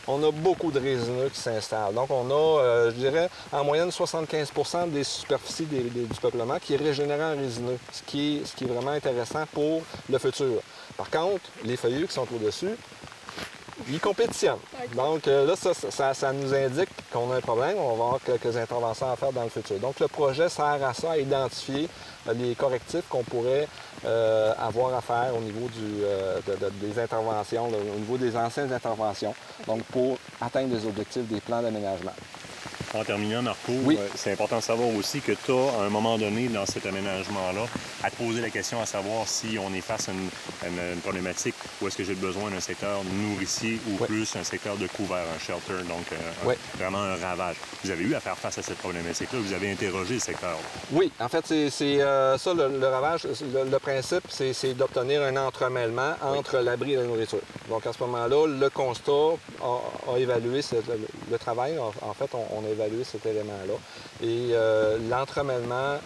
on a beaucoup de résineux qui s'installent. Donc, on a, je dirais, en moyenne 75 des superficies du peuplement qui est régénéré en résineux, ce qui est vraiment intéressant pour le futur. Par contre, les feuillus qui sont au-dessus, ils compétitionnent. Donc, là, ça nous indique qu'on a un problème. On va avoir quelques interventions à faire dans le futur. Donc, le projet sert à ça, à identifier les correctifs qu'on pourrait avoir à faire au niveau des interventions, au niveau des anciennes interventions, donc pour atteindre les objectifs des plans d'aménagement. En terminant, Marco, Oui. C'est important de savoir aussi que tu as, à un moment donné, dans cet aménagement-là, à te poser la question à savoir si on est face à une problématique ou est-ce que j'ai besoin d'un secteur nourricier ou plus un secteur de couvert, un shelter, donc vraiment un ravage. Vous avez eu à faire face à cette problématique-là, vous avez interrogé le secteur. Oui, en fait, c'est ça le ravage. Le principe, c'est d'obtenir un entremêlement entre l'abri et la nourriture. Donc, à ce moment-là, le constat a évalué le travail. En fait, on a évalué cet élément-là. Et l'entremêlement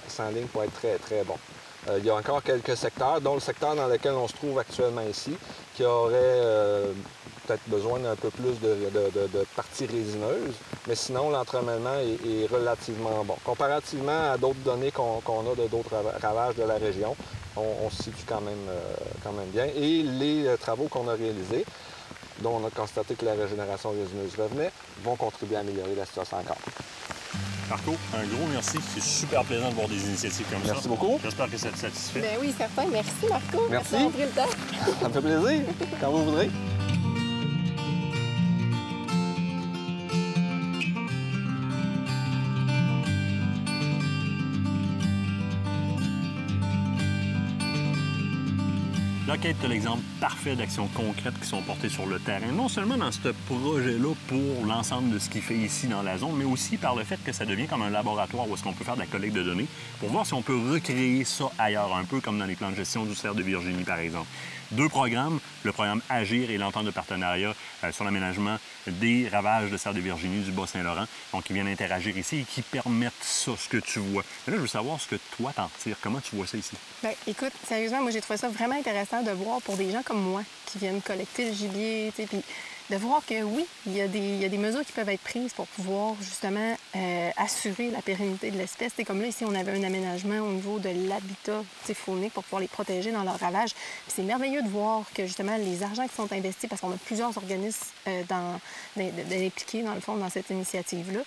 s'enligne pour être très, très bon. Il y a encore quelques secteurs, dont le secteur dans lequel on se trouve actuellement ici, qui aurait peut-être besoin d'un peu plus de parties résineuses, mais sinon, l'entremêlement est relativement bon. Comparativement à d'autres données qu'on a de d'autres ravages de la région, on se situe quand même bien. Et les travaux qu'on a réalisés, dont on a constaté que la régénération résineuse revenait, vont contribuer à améliorer la situation encore. Marco, un gros merci. C'est super plaisant de voir des initiatives comme ça. Merci beaucoup. J'espère que ça te satisfait. Ben oui, certain. Merci, Marco. Merci. D'avoir pris le temps. Ça me fait plaisir. Quand vous voudrez. Là, Kate, tu as l'exemple parfait d'actions concrètes qui sont portées sur le terrain, non seulement dans ce projet-là pour l'ensemble de ce qu'il fait ici dans la zone, mais aussi par le fait que ça devient comme un laboratoire où est-ce qu'on peut faire de la collecte de données pour voir si on peut recréer ça ailleurs, un peu comme dans les plans de gestion du cerf de Virginie, par exemple. 2 programmes, le programme Agir et l'entente de partenariat sur l'aménagement des ravages de cerf de Virginie du Bas-Saint-Laurent, donc qui viennent interagir ici et qui permettent ça, ce que tu vois. Mais là, je veux savoir ce que toi t'en retires. Comment tu vois ça ici? Bien, écoute, sérieusement, moi, j'ai trouvé ça vraiment intéressant de voir pour des gens comme moi qui viennent collecter le gibier, tu sais, puis de voir que oui, il y a des mesures qui peuvent être prises pour pouvoir justement assurer la pérennité de l'espèce. C'est comme là, ici, on avait un aménagement au niveau de l'habitat faunique pour pouvoir les protéger dans leur ravage. Puis c'est merveilleux de voir que justement les argents qui sont investis, parce qu'on a plusieurs organismes impliqués dans le fond dans cette initiative-là,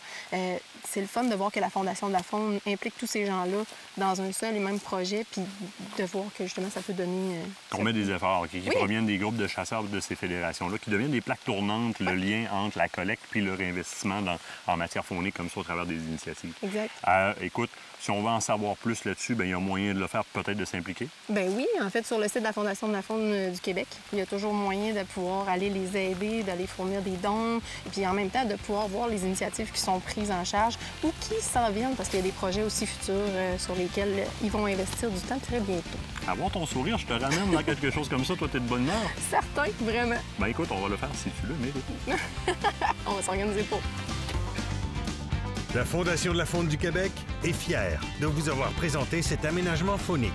c'est le fun de voir que la Fondation de la Faune implique tous ces gens-là dans un seul et même projet, puis de voir que justement ça peut donner... Qu'on met des efforts qui proviennent des groupes de chasseurs de ces fédérations-là, qui deviennent des plaques tournantes, le lien entre la collecte puis le réinvestissement en matière faunique, comme ça, au travers des initiatives. Exact. Écoute, si on veut en savoir plus là-dessus, bien, il y a moyen de le faire, peut-être de s'impliquer? Bien oui, en fait, sur le site de la Fondation de la Faune du Québec, il y a toujours moyen de pouvoir aller les aider, d'aller fournir des dons, et puis en même temps de pouvoir voir les initiatives qui sont prises en charge ou qui s'en viennent, parce qu'il y a des projets aussi futurs sur lesquels ils vont investir du temps très bientôt. Avoir ton sourire, je te ramène dans quelque chose comme ça, toi, t'es de bonne humeur? Certain, vraiment. Ben écoute, on va le faire si tu le mérites. On va s'organiser pour. La Fondation de la Faune du Québec est fière de vous avoir présenté cet aménagement faunique.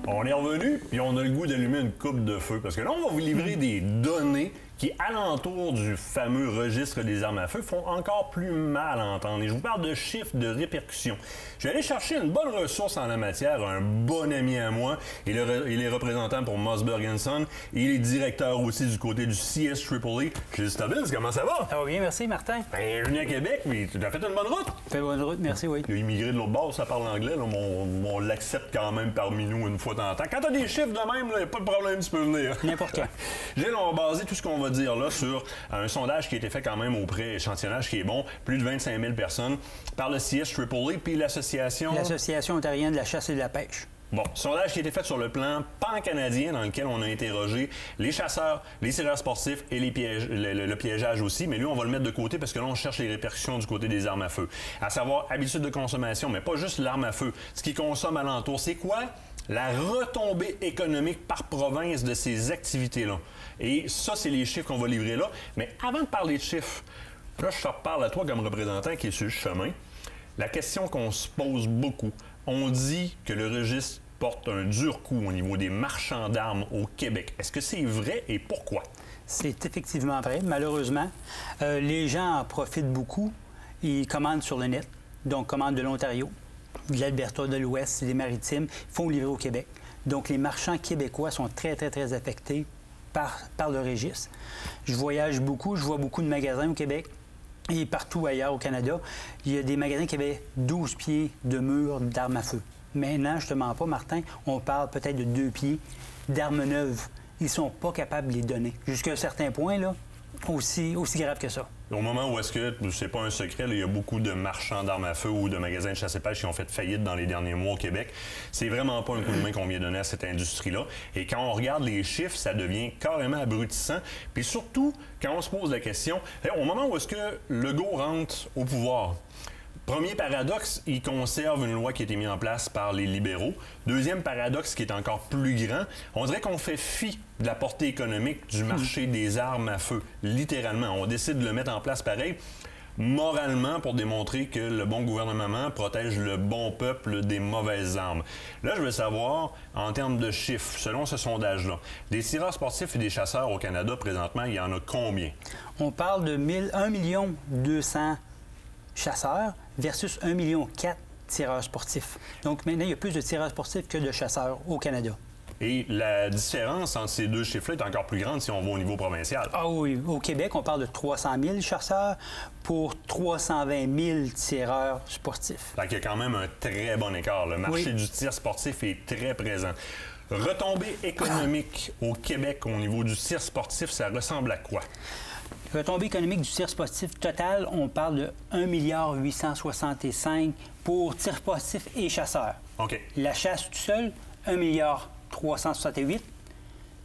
On est revenu, puis on a le goût d'allumer une coupe de feu. Parce que là, on va vous livrer des données qui, alentour du fameux registre des armes à feu, font encore plus mal à entendre. Et je vous parle de chiffres de répercussions. Je vais aller chercher une bonne ressource en la matière, un bon ami à moi. Il est représentant pour Mossberg & Son. Il est directeur aussi du côté du CSEEE. Gilles Stubbins, comment ça va? Ça va bien, merci, Martin. Ben, venu à Québec, mais tu as fait une bonne route. Fait bonne route, merci, oui. Il a immigré de l'autre bord, ça parle anglais. Là, on l'accepte quand même parmi nous une fois de temps en temps. Quand tu as des chiffres de même, il n'y a pas de problème, tu peux venir. N'importe quand. Gilles, on va baser tout ce qu'on va dire là sur un sondage qui a été fait quand même auprès, échantillonnage qui est bon, plus de 25 000 personnes, par le CSEEE puis l'association... L'Association ontarienne de la chasse et de la pêche. Bon, sondage qui a été fait sur le plan pan-canadien dans lequel on a interrogé les chasseurs, les tireurs sportifs et les le piégeage aussi. Mais lui, on va le mettre de côté parce que là, on cherche les répercussions du côté des armes à feu. À savoir, habitude de consommation, mais pas juste l'arme à feu. Ce qu'ils consomment alentour, c'est quoi? La retombée économique par province de ces activités-là. Et ça, c'est les chiffres qu'on va livrer là. Mais avant de parler de chiffres, là, je te reparle à toi comme représentant qui est sur le chemin. La question qu'on se pose beaucoup, on dit que le registre porte un dur coup au niveau des marchands d'armes au Québec. Est-ce que c'est vrai et pourquoi? C'est effectivement vrai. Malheureusement, les gens en profitent beaucoup. Ils commandent sur le net, donc commandent de l'Ontario, de l'Alberta, de l'Ouest, des Maritimes, font livrer au Québec. Donc les marchands québécois sont très, très, très affectés par le registre. Je voyage beaucoup, je vois beaucoup de magasins au Québec. Et partout ailleurs au Canada, il y a des magasins qui avaient 12 pieds de mur d'armes à feu. Maintenant, je ne te mens pas, Martin, on parle peut-être de 2 pieds d'armes neuves. Ils ne sont pas capables de les donner. Jusqu'à un certain point, là, aussi grave que ça. Au moment où est-ce que, c'est pas un secret, là, il y a beaucoup de marchands d'armes à feu ou de magasins de chasse et pêche qui ont fait faillite dans les derniers mois au Québec. C'est vraiment pas un coup de main qu'on vient donner à cette industrie-là. Et quand on regarde les chiffres, ça devient carrément abrutissant. Puis surtout, quand on se pose la question, au moment où est-ce que Legault rentre au pouvoir, premier paradoxe, il conserve une loi qui a été mise en place par les libéraux. Deuxième paradoxe, qui est encore plus grand, on dirait qu'on fait fi de la portée économique du marché des armes à feu. Littéralement, on décide de le mettre en place pareil, moralement, pour démontrer que le bon gouvernement protège le bon peuple des mauvaises armes. Là, je veux savoir, en termes de chiffres, selon ce sondage-là, des tireurs sportifs et des chasseurs au Canada, présentement, il y en a combien? On parle de 1 200 000 chasseurs versus 1,4 million tireurs sportifs. Donc maintenant, il y a plus de tireurs sportifs que de chasseurs au Canada. Et la différence entre ces deux chiffres-là est encore plus grande si on va au niveau provincial. Ah oui, au Québec, on parle de 300 000 chasseurs pour 320 000 tireurs sportifs. Donc il y a quand même un très bon écart. Le marché du tir sportif est très présent. Retombée économique au Québec au niveau du tir sportif, ça ressemble à quoi? Retombée économique du tir sportif total, on parle de 1,865 milliard pour tir sportif et chasseurs. OK. La chasse tout seul, 1,368 milliard.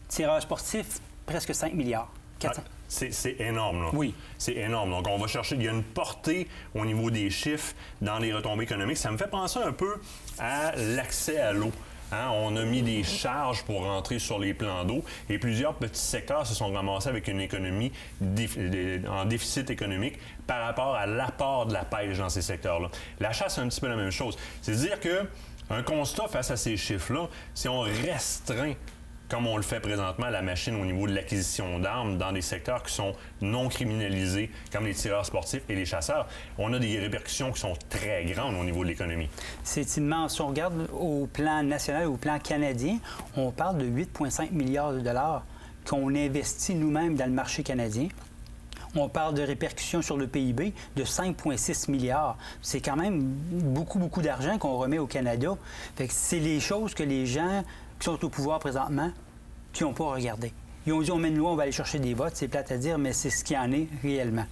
Tireurs sportifs, presque 5 milliards. 400. C'est énorme, là. Oui. C'est énorme. Donc, on va chercher... Il y a une portée au niveau des chiffres dans les retombées économiques. Ça me fait penser un peu à l'accès à l'eau. Hein, on a mis des charges pour rentrer sur les plans d'eau et plusieurs petits secteurs se sont ramassés avec une économie en déficit économique par rapport à l'apport de la pêche dans ces secteurs-là. La chasse, c'est un petit peu la même chose. C'est-à-dire qu'un constat face à ces chiffres-là, si on restreint, comme on le fait présentement, la machine au niveau de l'acquisition d'armes dans des secteurs qui sont non criminalisés, comme les tireurs sportifs et les chasseurs, on a des répercussions qui sont très grandes au niveau de l'économie. C'est immense. Si on regarde au plan national, au plan canadien, on parle de 8,5 milliards de dollars qu'on investit nous-mêmes dans le marché canadien. On parle de répercussions sur le PIB de 5,6 milliards. C'est quand même beaucoup, beaucoup d'argent qu'on remet au Canada. Fait que c'est les choses que les gens qui sont au pouvoir présentement, qui n'ont pas regardé. Ils ont dit, on met une loi, on va aller chercher des votes. C'est plate à dire, mais c'est ce qu'il y en est réellement.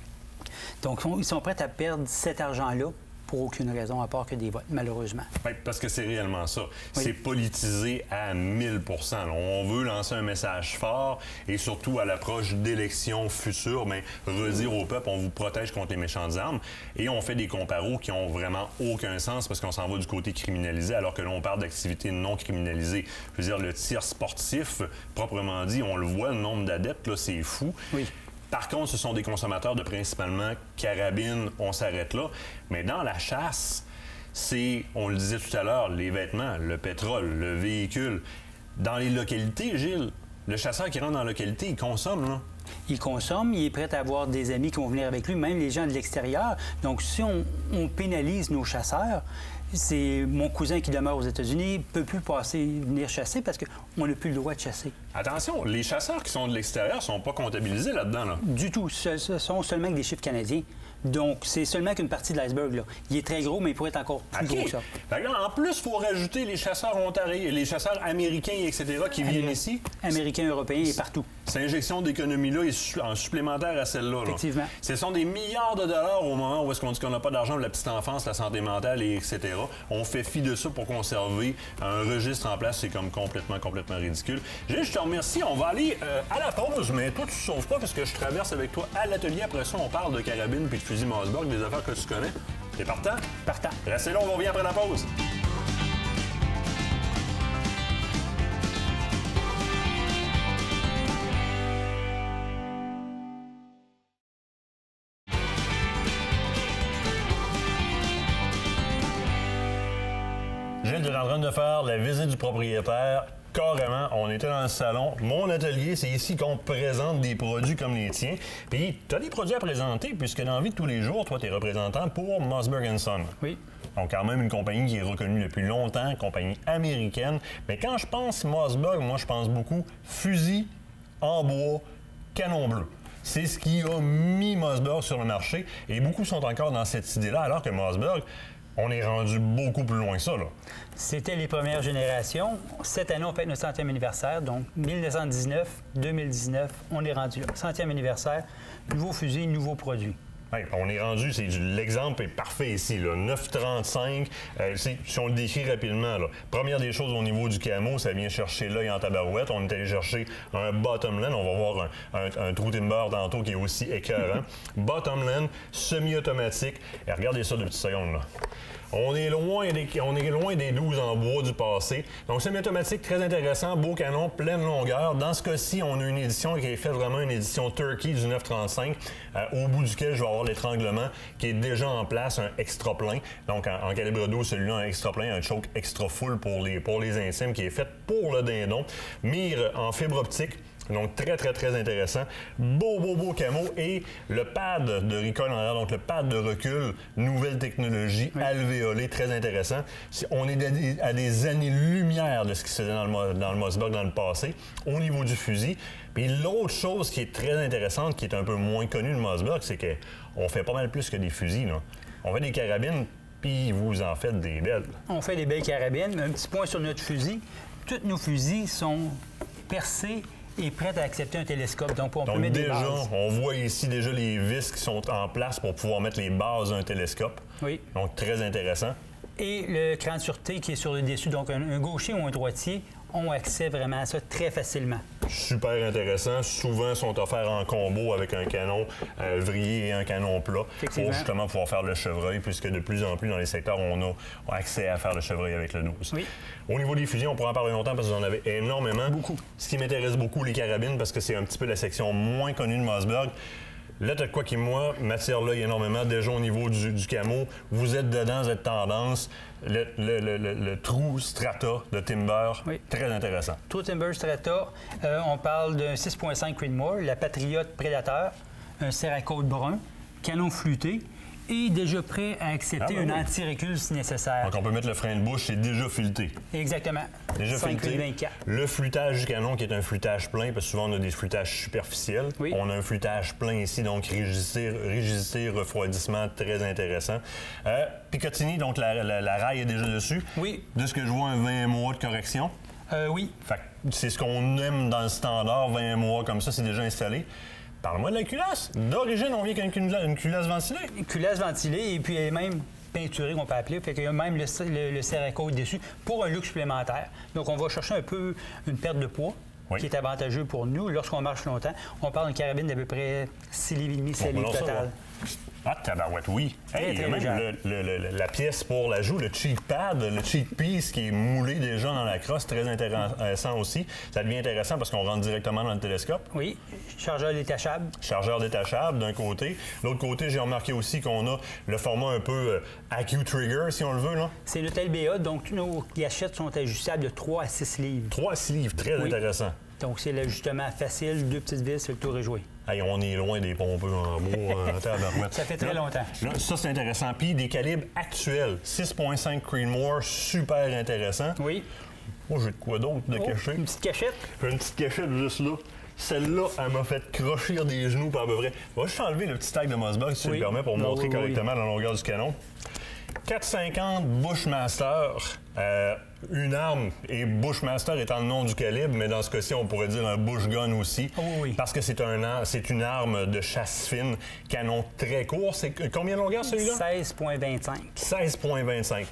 Donc, ils sont prêts à perdre cet argent-là pour aucune raison à part que des votes, malheureusement. Oui, parce que c'est réellement ça. Oui. C'est politisé à 1000 %. On veut lancer un message fort et surtout à l'approche d'élections futures, mais redire au peuple, on vous protège contre les méchantes armes. Et on fait des comparos qui ont vraiment aucun sens parce qu'on s'en va du côté criminalisé alors que là, on parle d'activités non criminalisées. Je veux dire, le tir sportif, proprement dit, on le voit, le nombre d'adeptes, là, c'est fou. Oui. Par contre, ce sont des consommateurs de principalement carabines, on s'arrête là. Mais dans la chasse, c'est, on le disait tout à l'heure, les vêtements, le pétrole, le véhicule. Dans les localités, Gilles, le chasseur qui rentre dans la localité, il consomme, là. Il consomme, il est prêt à avoir des amis qui vont venir avec lui, même les gens de l'extérieur. Donc, si on pénalise nos chasseurs, c'est mon cousin qui demeure aux États-Unis ne peut plus venir chasser parce qu'on n'a plus le droit de chasser. Attention, les chasseurs qui sont de l'extérieur ne sont pas comptabilisés là-dedans. Là. Du tout. Ce sont seulement que des chiffres canadiens. Donc, c'est seulement qu'une partie de l'iceberg, là. Il est très gros, mais il pourrait être encore plus gros que ça. Fait que là, en plus, il faut rajouter les chasseurs ontariens, les chasseurs américains, etc., qui viennent ici. Américains, européens et partout. Cette injection d'économie-là est en supplémentaire à celle-là. Là. Effectivement. Ce sont des milliards de dollars au moment où est-ce qu'on dit qu'on n'a pas d'argent pour la petite enfance, la santé mentale, et etc. On fait fi de ça pour conserver un registre en place. C'est comme complètement ridicule. Gilles, je te remercie. On va aller à la pause, mais toi, tu ne sauves pas parce que je traverse avec toi à l'atelier. Après ça, on parle de carabine puis de fusil Mossberg, des affaires que tu connais. T'es partant? Partant. Restez là, on revient après la pause. Gilles, tu es en train de faire la visite du propriétaire. Carrément, on était dans le salon. Mon atelier, c'est ici qu'on présente des produits comme les tiens. Puis, tu as des produits à présenter, puisque dans la vie de tous les jours, toi, tu es représentant pour Mossberg & Son. Oui. Donc, quand même, une compagnie qui est reconnue depuis longtemps, compagnie américaine. Mais quand je pense Mossberg, moi, je pense beaucoup fusil en bois, canon bleu. C'est ce qui a mis Mossberg sur le marché. Et beaucoup sont encore dans cette idée-là, alors que Mossberg, on est rendu beaucoup plus loin que ça, là. C'était les premières générations. Cette année, on fête notre 100e anniversaire. Donc, 1919, 2019, on est rendu là. 100e anniversaire, nouveau fusil, nouveau produit. Ouais, on est rendu, l'exemple est parfait ici, là, 9,35. Si on le décrit rapidement, là, première des choses au niveau du camo, ça vient chercher l'œil en tabarouette. On est allé chercher un bottomland. On va voir un trou timber tantôt qui est aussi écœurant. Bottomland, semi-automatique. Et regardez ça 2 petites secondes, là. On est loin des 12 en bois du passé. Donc, semi-automatique, très intéressant, beau canon, pleine longueur. Dans ce cas-ci, on a une édition qui est faite vraiment une édition Turkey du 935, au bout duquel je vais avoir l'étranglement qui est déjà en place, un extra plein. Donc, en calibre 12, celui-là, un extra plein, un choke extra full pour les intimes qui est fait pour le dindon. Mire en fibre optique. Donc, très intéressant. Beau camo. Et le pad de recoil en arrière, donc le pad de recul, nouvelle technologie, alvéolée, très intéressant. On est à des années-lumière de ce qui se faisait dans le Mossberg dans le passé, au niveau du fusil. Puis l'autre chose qui est très intéressante, qui est un peu moins connue de Mossberg, c'est qu'on fait pas mal plus que des fusils, là. On fait des carabines, puis vous en faites des belles. On fait des belles carabines. Un petit point sur notre fusil. Tous nos fusils sont percés et prête à accepter un télescope. Donc, on peut mettre des bases. On voit ici déjà les vis qui sont en place pour pouvoir mettre les bases d'un télescope. Oui. Donc, très intéressant. Et le cran de sûreté qui est sur le dessus. Donc, un gaucher ou un droitier ont accès vraiment à ça très facilement. Super intéressant. Souvent, sont offerts en combo avec un canon vrillé et un canon plat pour justement pouvoir faire le chevreuil, puisque de plus en plus dans les secteurs, on a accès à faire le chevreuil avec le 12. Oui. Au niveau des fusils, on pourra en parler longtemps parce que vous en avez énormément. Beaucoup. Ce qui m'intéresse beaucoup, les carabines, parce que c'est un petit peu la section moins connue de Mossberg. Là, t'as de quoi qui, moi, m'attire l'œil énormément. Déjà au niveau du camo, vous êtes dedans, cette tendance. Le trou Strata de Timber, très intéressant. Trou Timber Strata, on parle d'un 6.5 Creedmoor, la Patriot Predator, un Cerakote brun, canon flûté et déjà prêt à accepter un anti-recul si nécessaire. Donc, on peut mettre le frein de bouche, c'est déjà fileté. Exactement. Déjà fileté. 24. Le flûtage du canon, qui est un flûtage plein, parce que souvent, on a des flûtages superficiels. Oui. On a un flûtage plein ici, donc rigidité, refroidissement, très intéressant. Picatinny, donc la raille est déjà dessus. Oui. De ce que je vois, un 20 mois de correction. Oui. Fait que c'est ce qu'on aime dans le standard, 20 mois comme ça, c'est déjà installé. Parle-moi de la culasse. D'origine, on vient qu'une culasse ventilée. Une culasse ventilée et puis elle est même peinturée, qu'on peut appeler. Fait qu'il y a même le Cerakote dessus pour un look supplémentaire. Donc, on va chercher un peu une perte de poids qui est avantageux pour nous. Lorsqu'on marche longtemps, on parle d'une carabine d'à peu près 6,5 livres, 7 livres total. Ah, tabarouette, oui. Hey, il y a même la pièce pour l'ajout, le cheat pad, le cheat piece qui est moulé déjà dans la crosse, très intéressant aussi. Ça devient intéressant parce qu'on rentre directement dans le télescope. Oui, chargeur détachable. Chargeur détachable d'un côté. L'autre côté, j'ai remarqué aussi qu'on a le format un peu AccuTrigger, si on le veut, là. C'est notre LBA, donc tous nos gâchettes sont ajustables de 3 à 6 livres. 3 à 6 livres, très intéressant. Donc, c'est l'ajustement facile, 2 petites vis, le tour est joué. Hey, on est loin des pompeux en bois. Ça fait très longtemps. Là, ça, c'est intéressant. Puis, des calibres actuels. 6.5 Creedmoor, super intéressant. Oui. Oh, j'ai de quoi d'autre de cacher? Une petite cachette. J'ai une petite cachette juste là. Celle-là, elle m'a fait crochir des genoux par à peu près. Je vais juste enlever le petit tag de Mossberg, si tu me permets, pour montrer correctement la longueur du canon. 4,50 Bushmaster. Une arme, et Bushmaster étant le nom du calibre, mais dans ce cas-ci, on pourrait dire un Bush Gun aussi. Parce que c'est une arme de chasse fine, canon très court. C'est combien de longueur celui-là? 16,25. 16,25.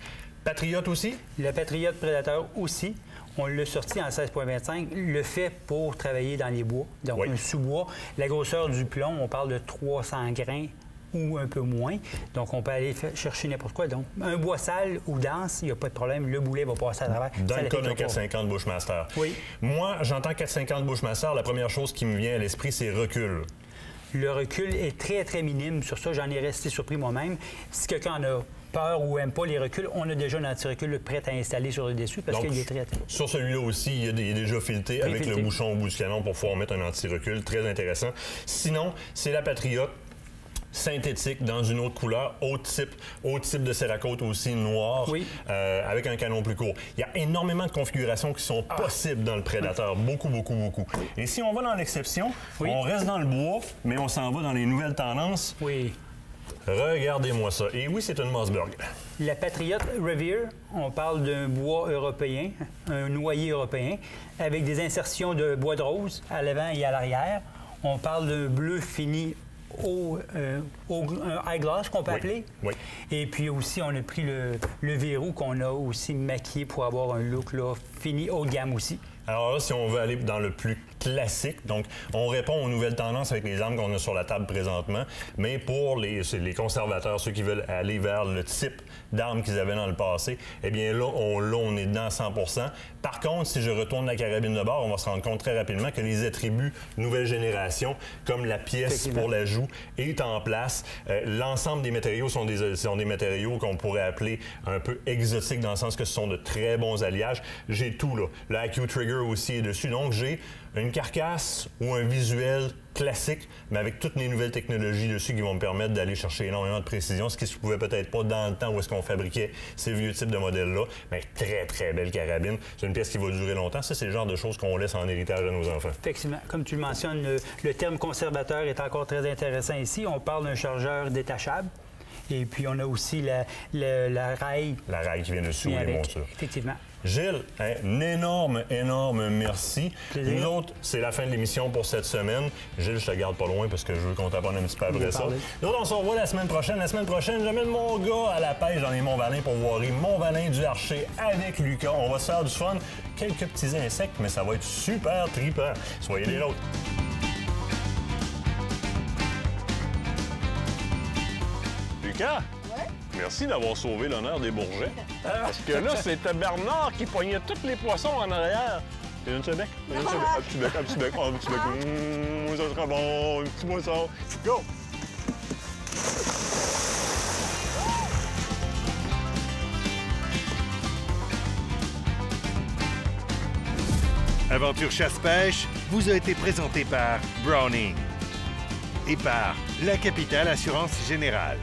Patriote aussi? Le Patriote Predator aussi. On l'a sorti en 16,25. Le fait pour travailler dans les bois, donc un sous-bois. La grosseur du plomb, on parle de 300 grains ou un peu moins. Donc, on peut aller chercher n'importe quoi. Donc, un bois sale ou dense, il n'y a pas de problème. Le boulet va passer à travers. Dans le cas d'un 450 Bushmaster. Oui. Moi, j'entends 450 Bushmaster. La première chose qui me vient à l'esprit, c'est recul. Le recul est très, très minime. Sur ça, j'en ai resté surpris moi-même. Si quelqu'un en a peur ou n'aime pas les reculs, on a déjà un anti-recul prêt à installer sur le dessus parce qu'il est très... Sur celui-là aussi, il est déjà fileté avec le bouchon au bout du canon pour pouvoir mettre un anti-recul. Très intéressant. Sinon, c'est la Patriote. Synthétique dans une autre couleur, autre type de Cerakote aussi noir, avec un canon plus court. Il y a énormément de configurations qui sont possibles dans le Predator, beaucoup. Et si on va dans l'exception, on reste dans le bois, mais on s'en va dans les nouvelles tendances. Oui. Regardez-moi ça. Et oui, c'est une Mossberg. La Patriote Revere, on parle d'un bois européen, un noyer européen, avec des insertions de bois de rose à l'avant et à l'arrière. On parle d'un bleu fini au eyeglass qu'on peut appeler. Oui. Et puis aussi, on a pris le verrou qu'on a aussi maquillé pour avoir un look là, fini haut de gamme aussi. Alors là, si on veut aller dans le plus classique, donc on répond aux nouvelles tendances avec les armes qu'on a sur la table présentement, mais pour les conservateurs, ceux qui veulent aller vers le type d'armes qu'ils avaient dans le passé, eh bien là, on est dedans à 100%. Par contre, si je retourne la carabine de bord, on va se rendre compte très rapidement que les attributs nouvelle génération, comme la pièce pour la joue, est en place. L'ensemble des matériaux sont des matériaux qu'on pourrait appeler un peu exotiques dans le sens que ce sont de très bons alliages. J'ai tout là. Le IQ Trigger aussi est dessus. Donc, j'ai une carcasse ou un visuel classique, mais avec toutes les nouvelles technologies dessus qui vont me permettre d'aller chercher énormément de précision, ce qui se pouvait peut-être pas dans le temps où est-ce qu'on fabriquait ces vieux types de modèles-là. Mais très, très belle carabine. C'est une pièce qui va durer longtemps. Ça, c'est le genre de choses qu'on laisse en héritage à nos enfants. Effectivement. Comme tu le mentionnes, le terme conservateur est encore très intéressant ici. On parle d'un chargeur détachable. Et puis, on a aussi la raille. La raille qui vient dessus, les montures. Effectivement. Gilles, un énorme merci. Plaisir. Nous autres, c'est la fin de l'émission pour cette semaine. Gilles, je te garde pas loin parce que je veux qu'on t'apprenne un petit peu après ça. Nous autres, on se revoit la semaine prochaine. La semaine prochaine, j'amène mon gars à la pêche dans les Monts-Valin pour voir Mont-Valin du Archer avec Lucas. On va se faire du fun. Quelques petits insectes, mais ça va être super trippant. Soyez des nôtres. Lucas? Merci d'avoir sauvé l'honneur des Bourgets. Parce que là, c'était Bernard qui poignait tous les poissons en arrière. Et un petit bec, un petit bec, un petit bec, un petit bec. Ça serait bon, un petit poisson. Go! Aventure Chasse-Pêche vous a été présenté par Browning et par La Capitale Assurance Générale.